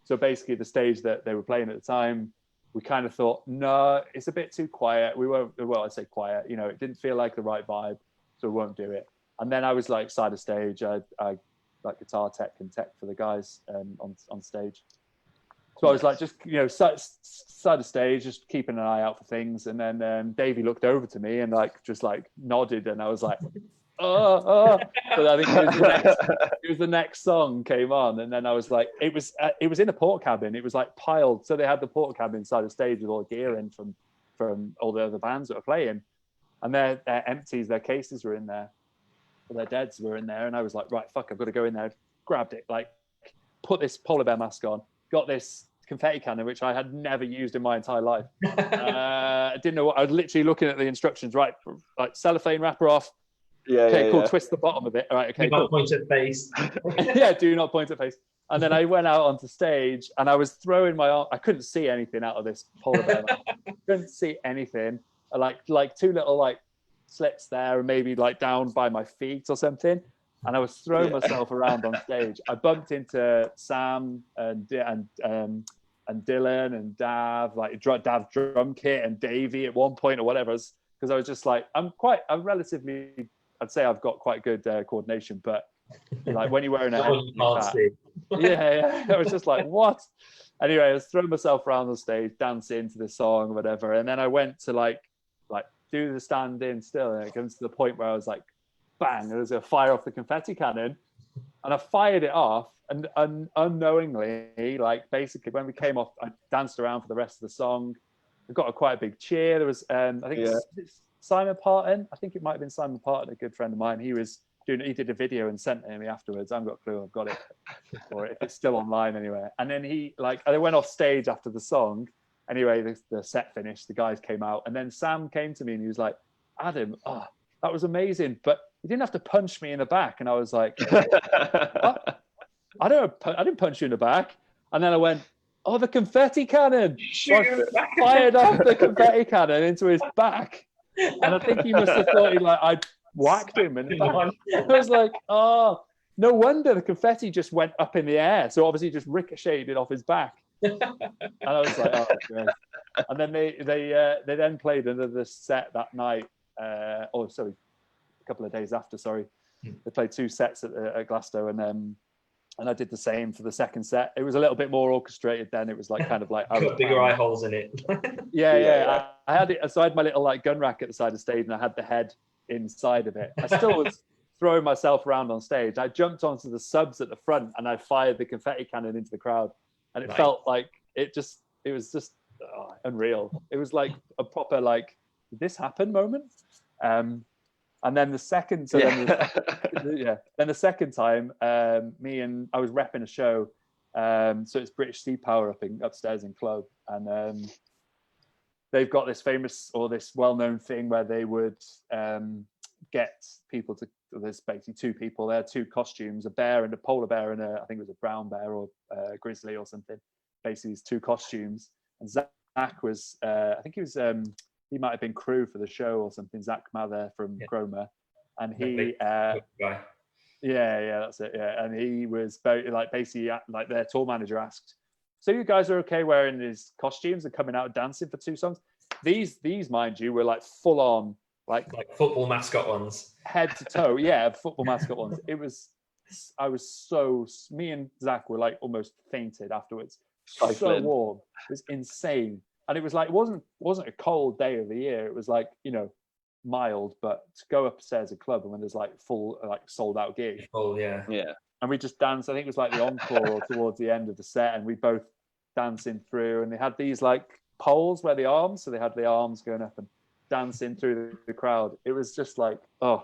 So basically the stage that they were playing at the time, we kind of thought, no, it's a bit too quiet. We won't, well, I say quiet, it didn't feel like the right vibe. So we won't do it. And then I was like side of stage. I like guitar tech and tech for the guys on stage. So I was like just side of stage, just keeping an eye out for things. And then Davey looked over to me and just nodded, and I was like, oh. But I think it was the next song came on, and then I was like, it was in a port cabin. It was like piled. So they had the port cabin side of stage with all the gear in from all the other bands that were playing. And their empties, their cases were in there, or their deads were in there. And I was like, right, fuck, I've got to go in there. Grabbed it, put this polar bear mask on, got this confetti cannon, which I had never used in my entire life. I didn't know what, I was literally looking at the instructions, right, like cellophane wrapper off. Okay, cool, twist the bottom of it. All right, okay, do not point at face. Yeah, do not point at face. And then I went out onto stage and I was throwing my arm. I couldn't see anything out of this polar bear mask. Couldn't see anything. Like 2 little slits there, and maybe down by my feet or something. And I was throwing myself around on stage. I bumped into Sam and and Dylan and Dav, like Dav drum kit and Davey at one point or whatever. Because I was just like, I'm relatively, I'd say I've got quite good coordination, but like when you're wearing a head like that, yeah, I was just like, what? Anyway, I was throwing myself around the stage, dancing to the song, whatever, and then I went to like do the stand-in still, and it comes to the point where I was like, bang, there was a fire off the confetti cannon, and I fired it off, and unknowingly, like basically when we came off, I danced around for the rest of the song. We got quite a big cheer. There was, I think it's Simon Parton. I think it might have been Simon Parton, a good friend of mine. He did a video and sent it to me afterwards. I haven't got a clue. I've got it, or if it's still online anyway. And then I went off stage after the song. Anyway, the set finished. The guys came out, and then Sam came to me and he was like, "Adam, that was amazing, but you didn't have to punch me in the back." And I was like, "What? I didn't punch you in the back." And then I went, "Oh, the confetti cannon!" So I fired off the confetti cannon into his back, and I think he must have thought I whacked him in the back. I was like, "Oh, no wonder the confetti just went up in the air." So obviously, just ricocheted off his back. And I was like, "Oh, great!" And then they then played another set that night. A couple of days after. Sorry, they played 2 sets at Glasgow, and I did the same for the second set. It was a little bit more orchestrated then. It was like kind of like got bigger eye holes in it. Yeah. I had it. So I had my little like gun rack at the side of the stage, and I had the head inside of it. I still was throwing myself around on stage. I jumped onto the subs at the front, and I fired the confetti cannon into the crowd, and it felt like it was just unreal. It was like a proper like, did this happen moment. And then the second, then the second time, I was repping a show, so it's British Sea Power upstairs in Club, and they've got this famous or this well-known thing where they would get people to. There's basically 2 people. There are 2 costumes: a bear and a polar bear, and I think it was a brown bear or a grizzly or something. Basically, these 2 costumes. And Zach was, I think he was. He might have been crew for the show or something. Zach Mather from Chroma, and he, that's it, and he was basically like their tour manager asked, "So you guys are okay wearing these costumes and coming out dancing for 2 songs?" These, mind you, were like full on, like football mascot ones, head to toe, football mascot ones. Me and Zach were like almost fainted afterwards. So warm, it was insane. And it was like, it wasn't a cold day of the year. It was like, mild, but to go upstairs at Club and when there's like full, like sold out gig. Oh yeah. And we just danced. I think it was like the encore or towards the end of the set, and we both dancing through. And they had these like poles where the arms, so they had the arms going up and dancing through the crowd. It was just like, I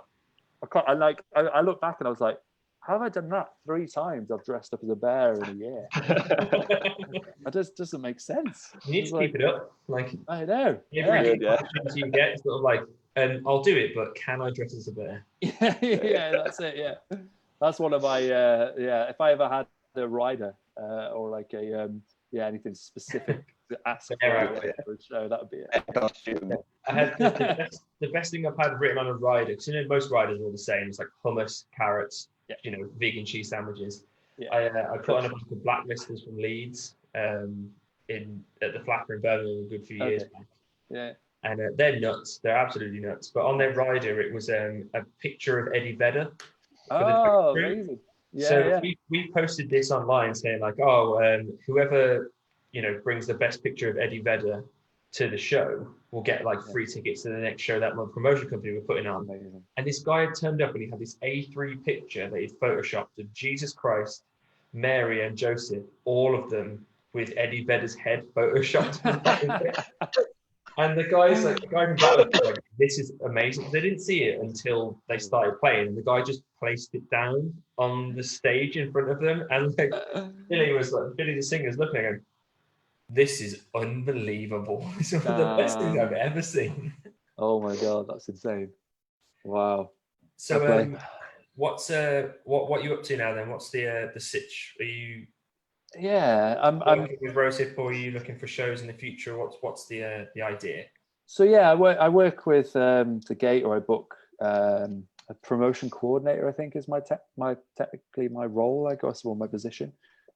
look back and I was like, how have I done that 3 times? I've dressed up as a bear in a year. That just doesn't make sense. You need to keep it up. Like, I know. Every opportunity you get, sort of like, I'll do it, but can I dress as a bear? Yeah, that's it. Yeah, that's one of my. If I ever had a rider or like a anything specific to ask for a show, that would be it. I had the best thing I've had written on a rider, because most riders are all the same. It's like hummus, carrots. Vegan cheese sandwiches. I put on a bunch of blacklisters from Leeds at the Flapper in Birmingham a good few years back. Yeah. And they're nuts. They're absolutely nuts. But on their rider, it was a picture of Eddie Vedder. Oh, amazing. We posted this online saying like, whoever brings the best picture of Eddie Vedder to the show will get like free tickets to the next show that my promotion company were putting on. Amazing. And this guy had turned up and he had this A3 picture that he'd photoshopped of Jesus Christ, Mary and Joseph, all of them with Eddie Vedder's head photoshopped. And the guy from Battle was like, this is amazing. They didn't see it until they started playing, and the guy just placed it down on the stage in front of them. And like Billy the singer's looking at him. This is unbelievable. It's one of the best things I've ever seen. Oh my god, that's insane! Wow. So, what's what you up to now then? What's the sitch? Are you? Yeah, I'm with Rosehip, or are you looking for shows in the future? What's the idea? So I work with the Gate, or I book a promotion coordinator. I think is technically my role, I guess, or my position.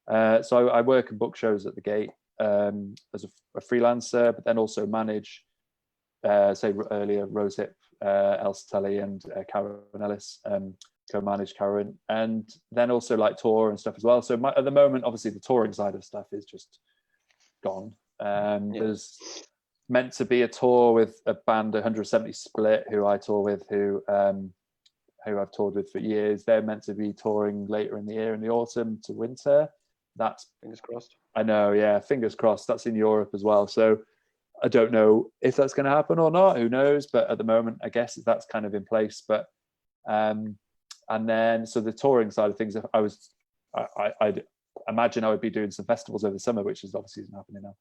So I work and book shows at the Gate. as a freelancer, but then also manage, say earlier, Rosehip, Ailsa Tully and Karen Ellis, co-manage Karen, and then also like tour and stuff as well. So at the moment, obviously the touring side of stuff is just gone. There's meant to be a tour with a band 170 Split, who I tour with, who I've toured with for years. They're meant to be touring later in the year, in the autumn to winter. That's fingers crossed. I know, yeah, fingers crossed. That's in Europe as well. So I don't know if that's going to happen or not. Who knows? But at the moment, I guess that's kind of in place. But and then so the touring side of things, I'd imagine I would be doing some festivals over the summer, which is obviously isn't happening now.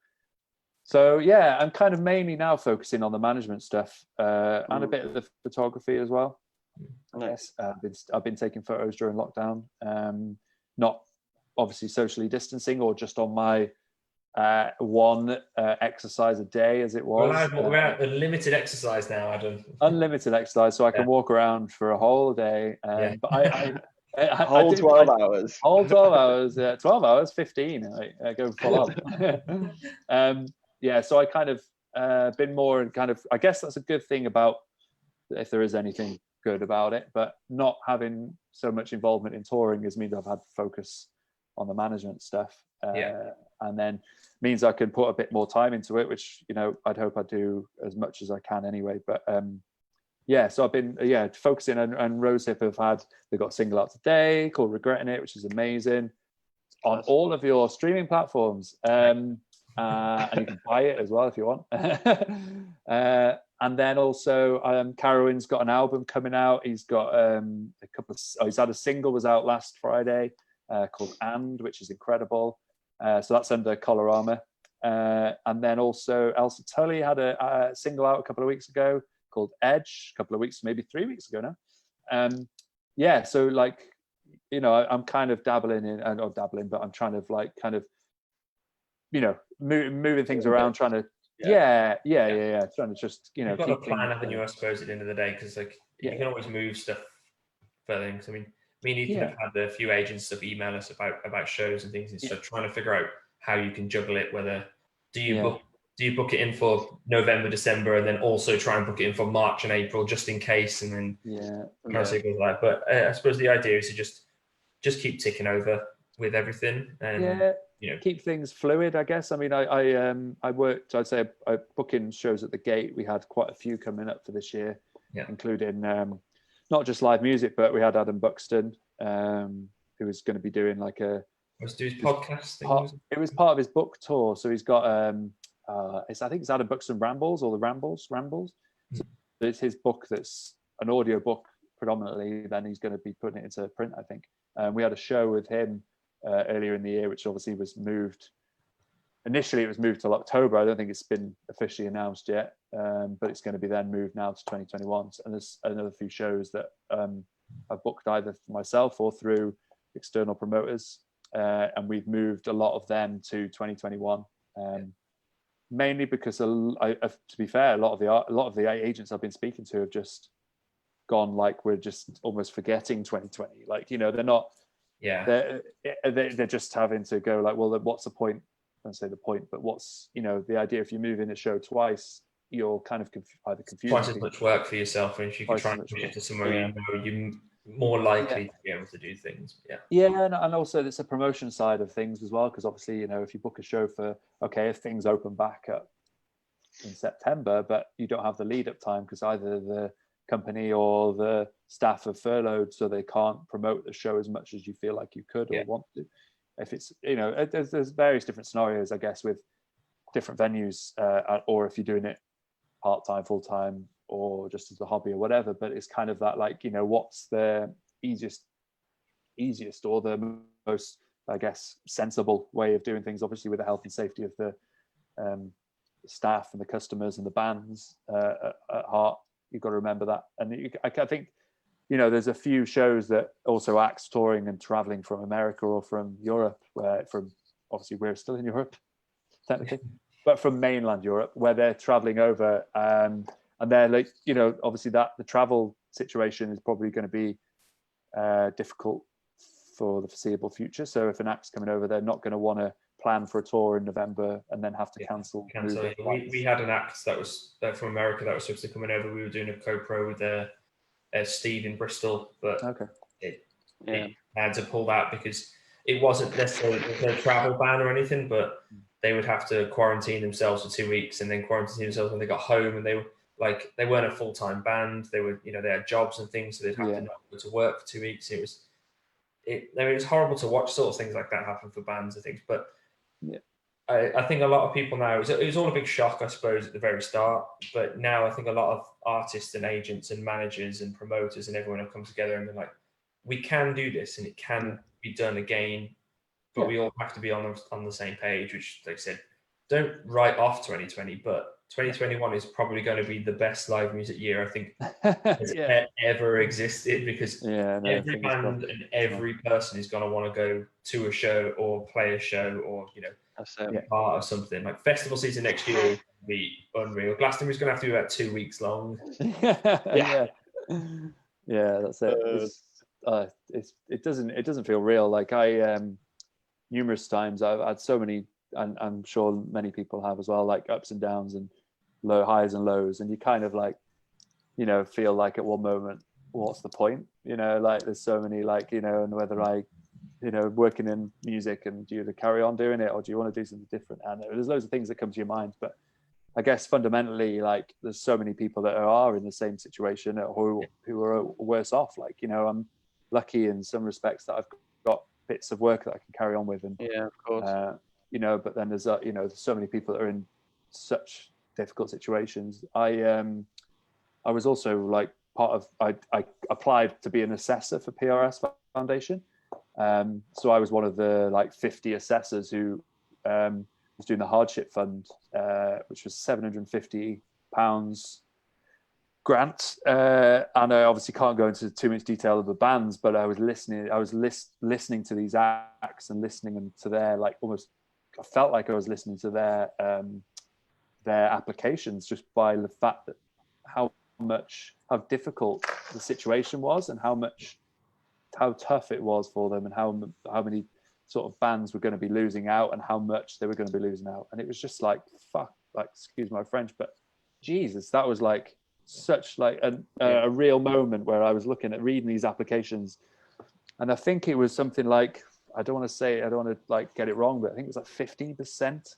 So yeah, I'm kind of mainly now focusing on the management stuff and a bit of the photography as well. Nice. I've been taking photos during lockdown, not obviously socially distancing or just on my one exercise a day as it was. We're at unlimited exercise now, Adam. Unlimited exercise, so I can walk around for a whole day. But I whole 12 hours. Whole 12 hours, 12 hours, 15. I go full on. Yeah, so I kind of been more and kind of, I guess that's a good thing about, if there is anything good about it, but not having so much involvement in touring has means I've had focus on the management stuff. And then means I can put a bit more time into it, which, you know, I'd hope I do as much as I can anyway. But yeah, so I've been focusing and Rosehip they've got a single out today called Regretting It, which is amazing. It's on all of your streaming platforms. And you can buy it as well if you want. And then also Carowin's got an album coming out. He's got he's had a single was out last Friday called And, which is incredible. So that's under Colorama. And then also Ailsa Tully had a single out a couple of weeks ago called Edge, a couple of weeks, maybe 3 weeks ago now. Yeah, so like, you know, I'm kind of dabbling in, not dabbling, but I'm trying to like kind of, you know, moving things around, trying to, trying to just, you know, you've got a plan, haven't you, I suppose, at the end of the day, because like you can always move stuff for things. I mean, you have had a few agents that email us about shows and things, and so trying to figure out how you can juggle it. Whether do you book it in for November, December, and then also try and book it in for March and April just in case, and then like. But I suppose the idea is to just keep ticking over with everything, and you know, keep things fluid, I guess. I mean, I worked, I'd say, I booking shows at the Gate. We had quite a few coming up for this year, including not just live music, but we had Adam Buxton, who was going to be doing like a podcast. It was part of his book tour. So he's got I think it's Adam Buxton Rambles, or the Rambles. So it's his book that's an audio book predominantly. Then he's going to be putting it into print, I think. We had a show with him earlier in the year, which obviously was moved. Initially, it was moved till October. I don't think it's been officially announced yet, but it's going to be then moved now to 2021. And there's another few shows that I've booked either for myself or through external promoters, and we've moved a lot of them to 2021. Mainly because, to be fair, a lot of the agents I've been speaking to have just gone like, we're just almost forgetting 2020. Like, you know, they're not. They're just having to go like, well, what's the point? I don't say the point, but what's, you know, the idea if you move in a show twice, you're kind of either confused. Twice as much work for yourself, and if you can try and push it to somewhere you know you're more likely to be able to do things. And also it's a promotion side of things as well, because obviously, you know, if you book a show for, if things open back up in September, but you don't have the lead up time because either the company or the staff are furloughed, so they can't promote the show as much as you feel like you could or want to. If it's, you know, there's various different scenarios, I guess, with different venues, or if you're doing it part-time, full-time, or just as a hobby or whatever. But it's kind of that, like, you know, what's the easiest or the most, I guess, sensible way of doing things, obviously with the health and safety of the staff and the customers and the bands at heart. You've got to remember that. And I think, you know, there's a few shows that also acts touring and traveling from America or from Europe, obviously we're still in Europe technically, but from mainland Europe, where they're traveling over, and they're like, you know, obviously that the travel situation is probably going to be difficult for the foreseeable future. So if an act's coming over, they're not going to want to plan for a tour in November and then have to cancel. We had an act that was from America that was supposed to come over. We were doing a co-pro with Steve in Bristol, but it had to pull that because it wasn't necessarily a travel ban or anything, but they would have to quarantine themselves for 2 weeks and then quarantine themselves when they got home, and they weren't a full-time band. They were, they had jobs and things, so they'd have to not go to work for 2 weeks. It was horrible to watch sort of things like that happen for bands and things. But I think a lot of people now, it was all a big shock, I suppose, at the very start. But now I think a lot of artists and agents and managers and promoters and everyone have come together and been like, we can do this and it can be done again. But we all have to be on the same page, which they said, don't write off 2020, but 2021 is probably going to be the best live music year I think has ever existed, because every band and every person is going to want to go to a show or play a show or be part of something. Like festival season next year will be unreal. Glastonbury's going to have to be about 2 weeks long. That's it. It doesn't feel real. Like numerous times I've had so many, and I'm sure many people have as well, like ups and downs and low highs and lows, and you kind of like feel like at one moment, what's the point, like there's so many, like and whether I working in music, and do you carry on doing it or do you want to do something different? And there's loads of things that come to your mind, but I guess fundamentally, like there's so many people that are in the same situation who are worse off. Like I'm lucky in some respects that I've got bits of work that I can carry on with, and of course. But then there's there's so many people that are in such difficult situations. I was also like part of, I applied to be an assessor for PRS Foundation, so I was one of the like 50 assessors who was doing the hardship fund, which was £750 grant, and I obviously can't go into too much detail of the bands, but I was listening to these acts and listening to their, like, almost, I felt like I was listening to their applications, just by the fact that how difficult the situation was, and how tough it was for them, and how many sort of bands were going to be losing out, and how much they were going to be losing out. And it was just like, fuck, like, excuse my French, but Jesus, that was like such like a real moment where I was reading these applications, and I think it was something like, I don't want to like get it wrong, but I think it was like 15%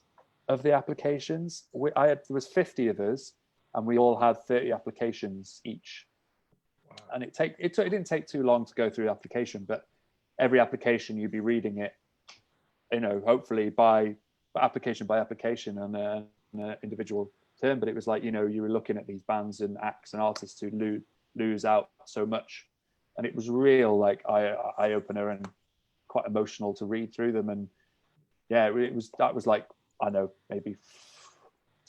of the applications. There was 50 of us, and we all had 30 applications each. Wow. And it didn't take too long to go through the application, but every application you'd be reading it, hopefully by application on an individual term. But it was like, you were looking at these bands and acts and artists who lose out so much, and it was real like eye opener and quite emotional to read through them. And that was like, I know, maybe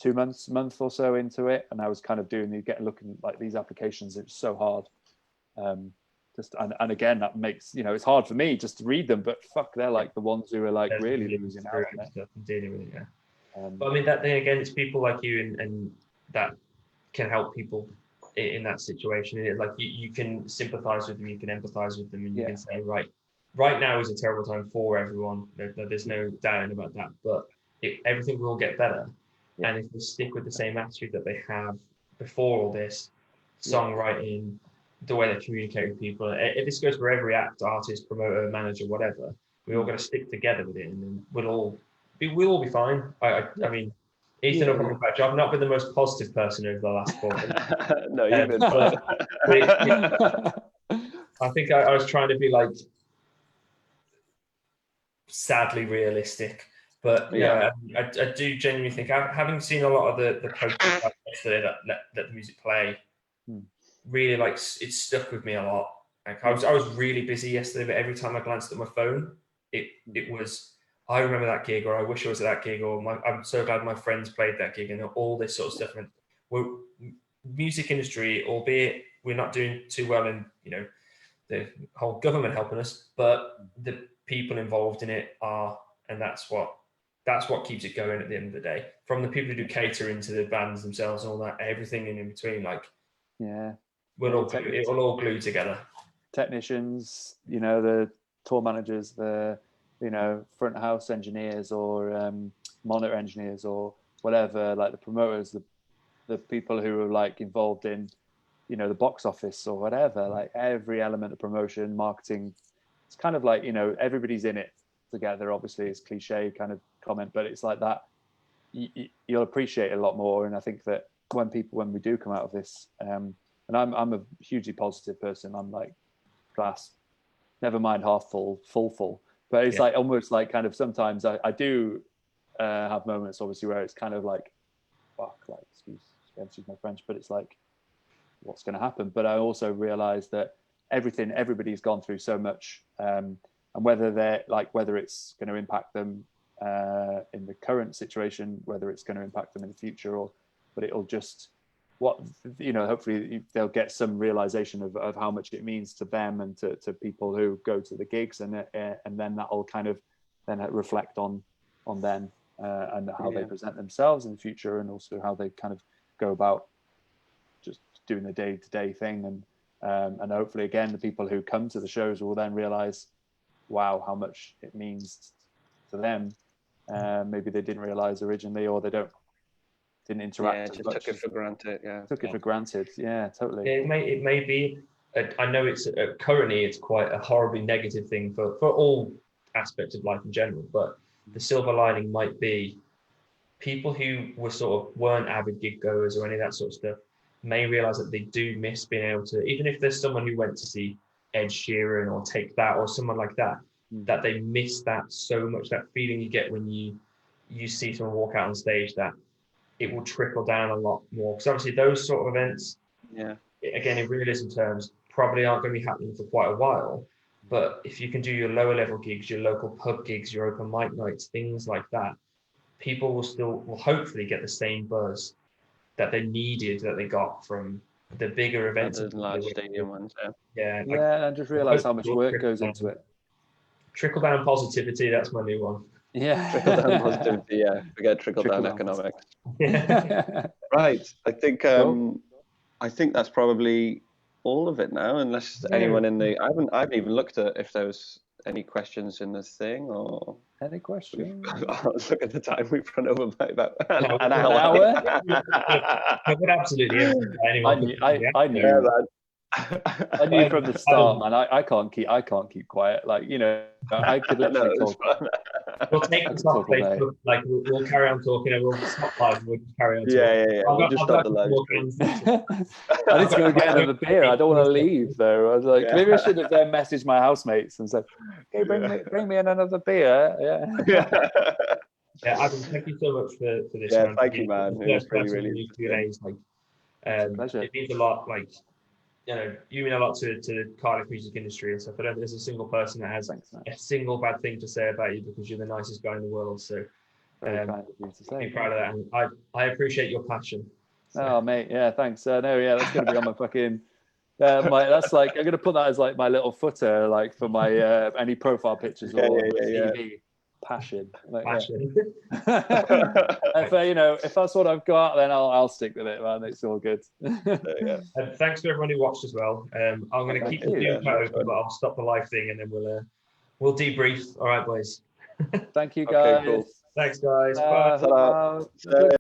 2 months, month or so into it, and I was kind of looking at like these applications. It's so hard. And again, that makes, it's hard for me just to read them, but fuck, they're like the ones who are like really losing out on it. Dealing with it, but I mean, that thing again, it's people like you and that can help people in that situation. And like you can sympathize with them, you can empathize with them, and you can say, right now is a terrible time for everyone. There's no doubt about that, but everything will get better. Yeah. And if we stick with the same attitude that they have before all this, songwriting, the way they communicate with people, if this goes for every act, artist, promoter, manager, whatever, we're all going to stick together with it, and then we'll all be fine. I mean, Ethan will come back. I've not been the most positive person over the last 4 months. No, you've been. I think I was trying to be like sadly realistic, but I do genuinely think, having seen a lot of the posters yesterday that let the music play, really, like, it stuck with me a lot. Like I was really busy yesterday, but every time I glanced at my phone, it was, I remember that gig, or I wish I was at that gig, or I'm so glad my friends played that gig, and all this sort of stuff. And music industry, albeit we're not doing too well in the whole government helping us, but the people involved in it are, and that's what keeps it going at the end of the day. From the people who do catering to the bands themselves and all that, everything in between, like, it will all glue together. Technicians, the tour managers, the you know, front of house engineers or monitor engineers or whatever, like the promoters, the people who are like involved in, you know, the box office or whatever, like every element of promotion, marketing. It's kind of like, you know, everybody's in it together. Obviously, it's cliche kind of comment, but it's like that. You'll appreciate it a lot more. And I think that when we do come out of this, and I'm a hugely positive person. I'm like glass, never mind half full, full. But it's like almost like kind of sometimes I do have moments, obviously, where it's kind of like, fuck, like excuse my French, but it's like, what's going to happen? But I also realize that everybody's gone through so much, and whether it's going to impact them in the current situation, whether it's going to impact them in the future, but it'll just, hopefully they'll get some realization of how much it means to them and to people who go to the gigs, and then that'll kind of then reflect on them and how they present themselves in the future, and also how they kind of go about just doing the day-to-day thing, and hopefully again the people who come to the shows will then realize, wow, how much it means to them. Maybe they didn't realize originally, or they didn't interact as much. Took it for granted. Took it for granted. Yeah, totally. It may be. I know it's currently it's quite a horribly negative thing for all aspects of life in general, but the silver lining might be people who weren't avid gig goers or any of that sort of stuff may realize that they do miss being able to, even if there's someone who went to see Ed Sheeran or Take That or someone like that, that they miss that so much, that feeling you get when you see someone walk out on stage, that it will trickle down a lot more. Because obviously those sort of events, again, in realism terms, probably aren't going to be happening for quite a while. But if you can do your lower level gigs, your local pub gigs, your open mic nights, things like that, people will hopefully get the same buzz that they got from the bigger events, the large stadium ones. And just realize how much work goes into it. Trickle down positivity, that's my new one. Trickle down positivity. Forget trickle down economics. Right. I think that's probably all of it now, unless anyone I haven't even looked at if there was any questions in this thing, or any questions. Look at the time, we've run over by about an hour. I would absolutely. I knew. I knew from the start, man. I can't keep quiet. Like, you know, I could literally talk. We'll take this off Facebook. Like we'll carry on talking, and we'll stop live. We'll just carry on talking. Yeah. We'll just stop the live. I need to go get another beer. I don't want to leave though. I was like, maybe I should have then messaged my housemates and said, "Hey, bring me in another beer." Yeah, Adam, thank you so much for this. Yeah, thank you, man. It was really it means a lot. Like, you know, you mean a lot to the Cardiff music industry and stuff. I don't think there's a single person that has a single bad thing to say about you, because you're the nicest guy in the world. So very kind of you to say. Be proud of that, and I appreciate your passion. So. Oh, mate, yeah, thanks. That's going to be on my fucking. That's like, I'm going to put that as like my little footer, like for my any profile pictures or TV. Passion. If that's what I've got, then I'll stick with it, man. It's all good. And thanks to everyone who watched as well. I'm going to keep the Zoom open, but I'll stop the live thing, and then we'll debrief. All right, boys. Thank you, guys. Okay, cool. Thanks, guys. Bye. Bye.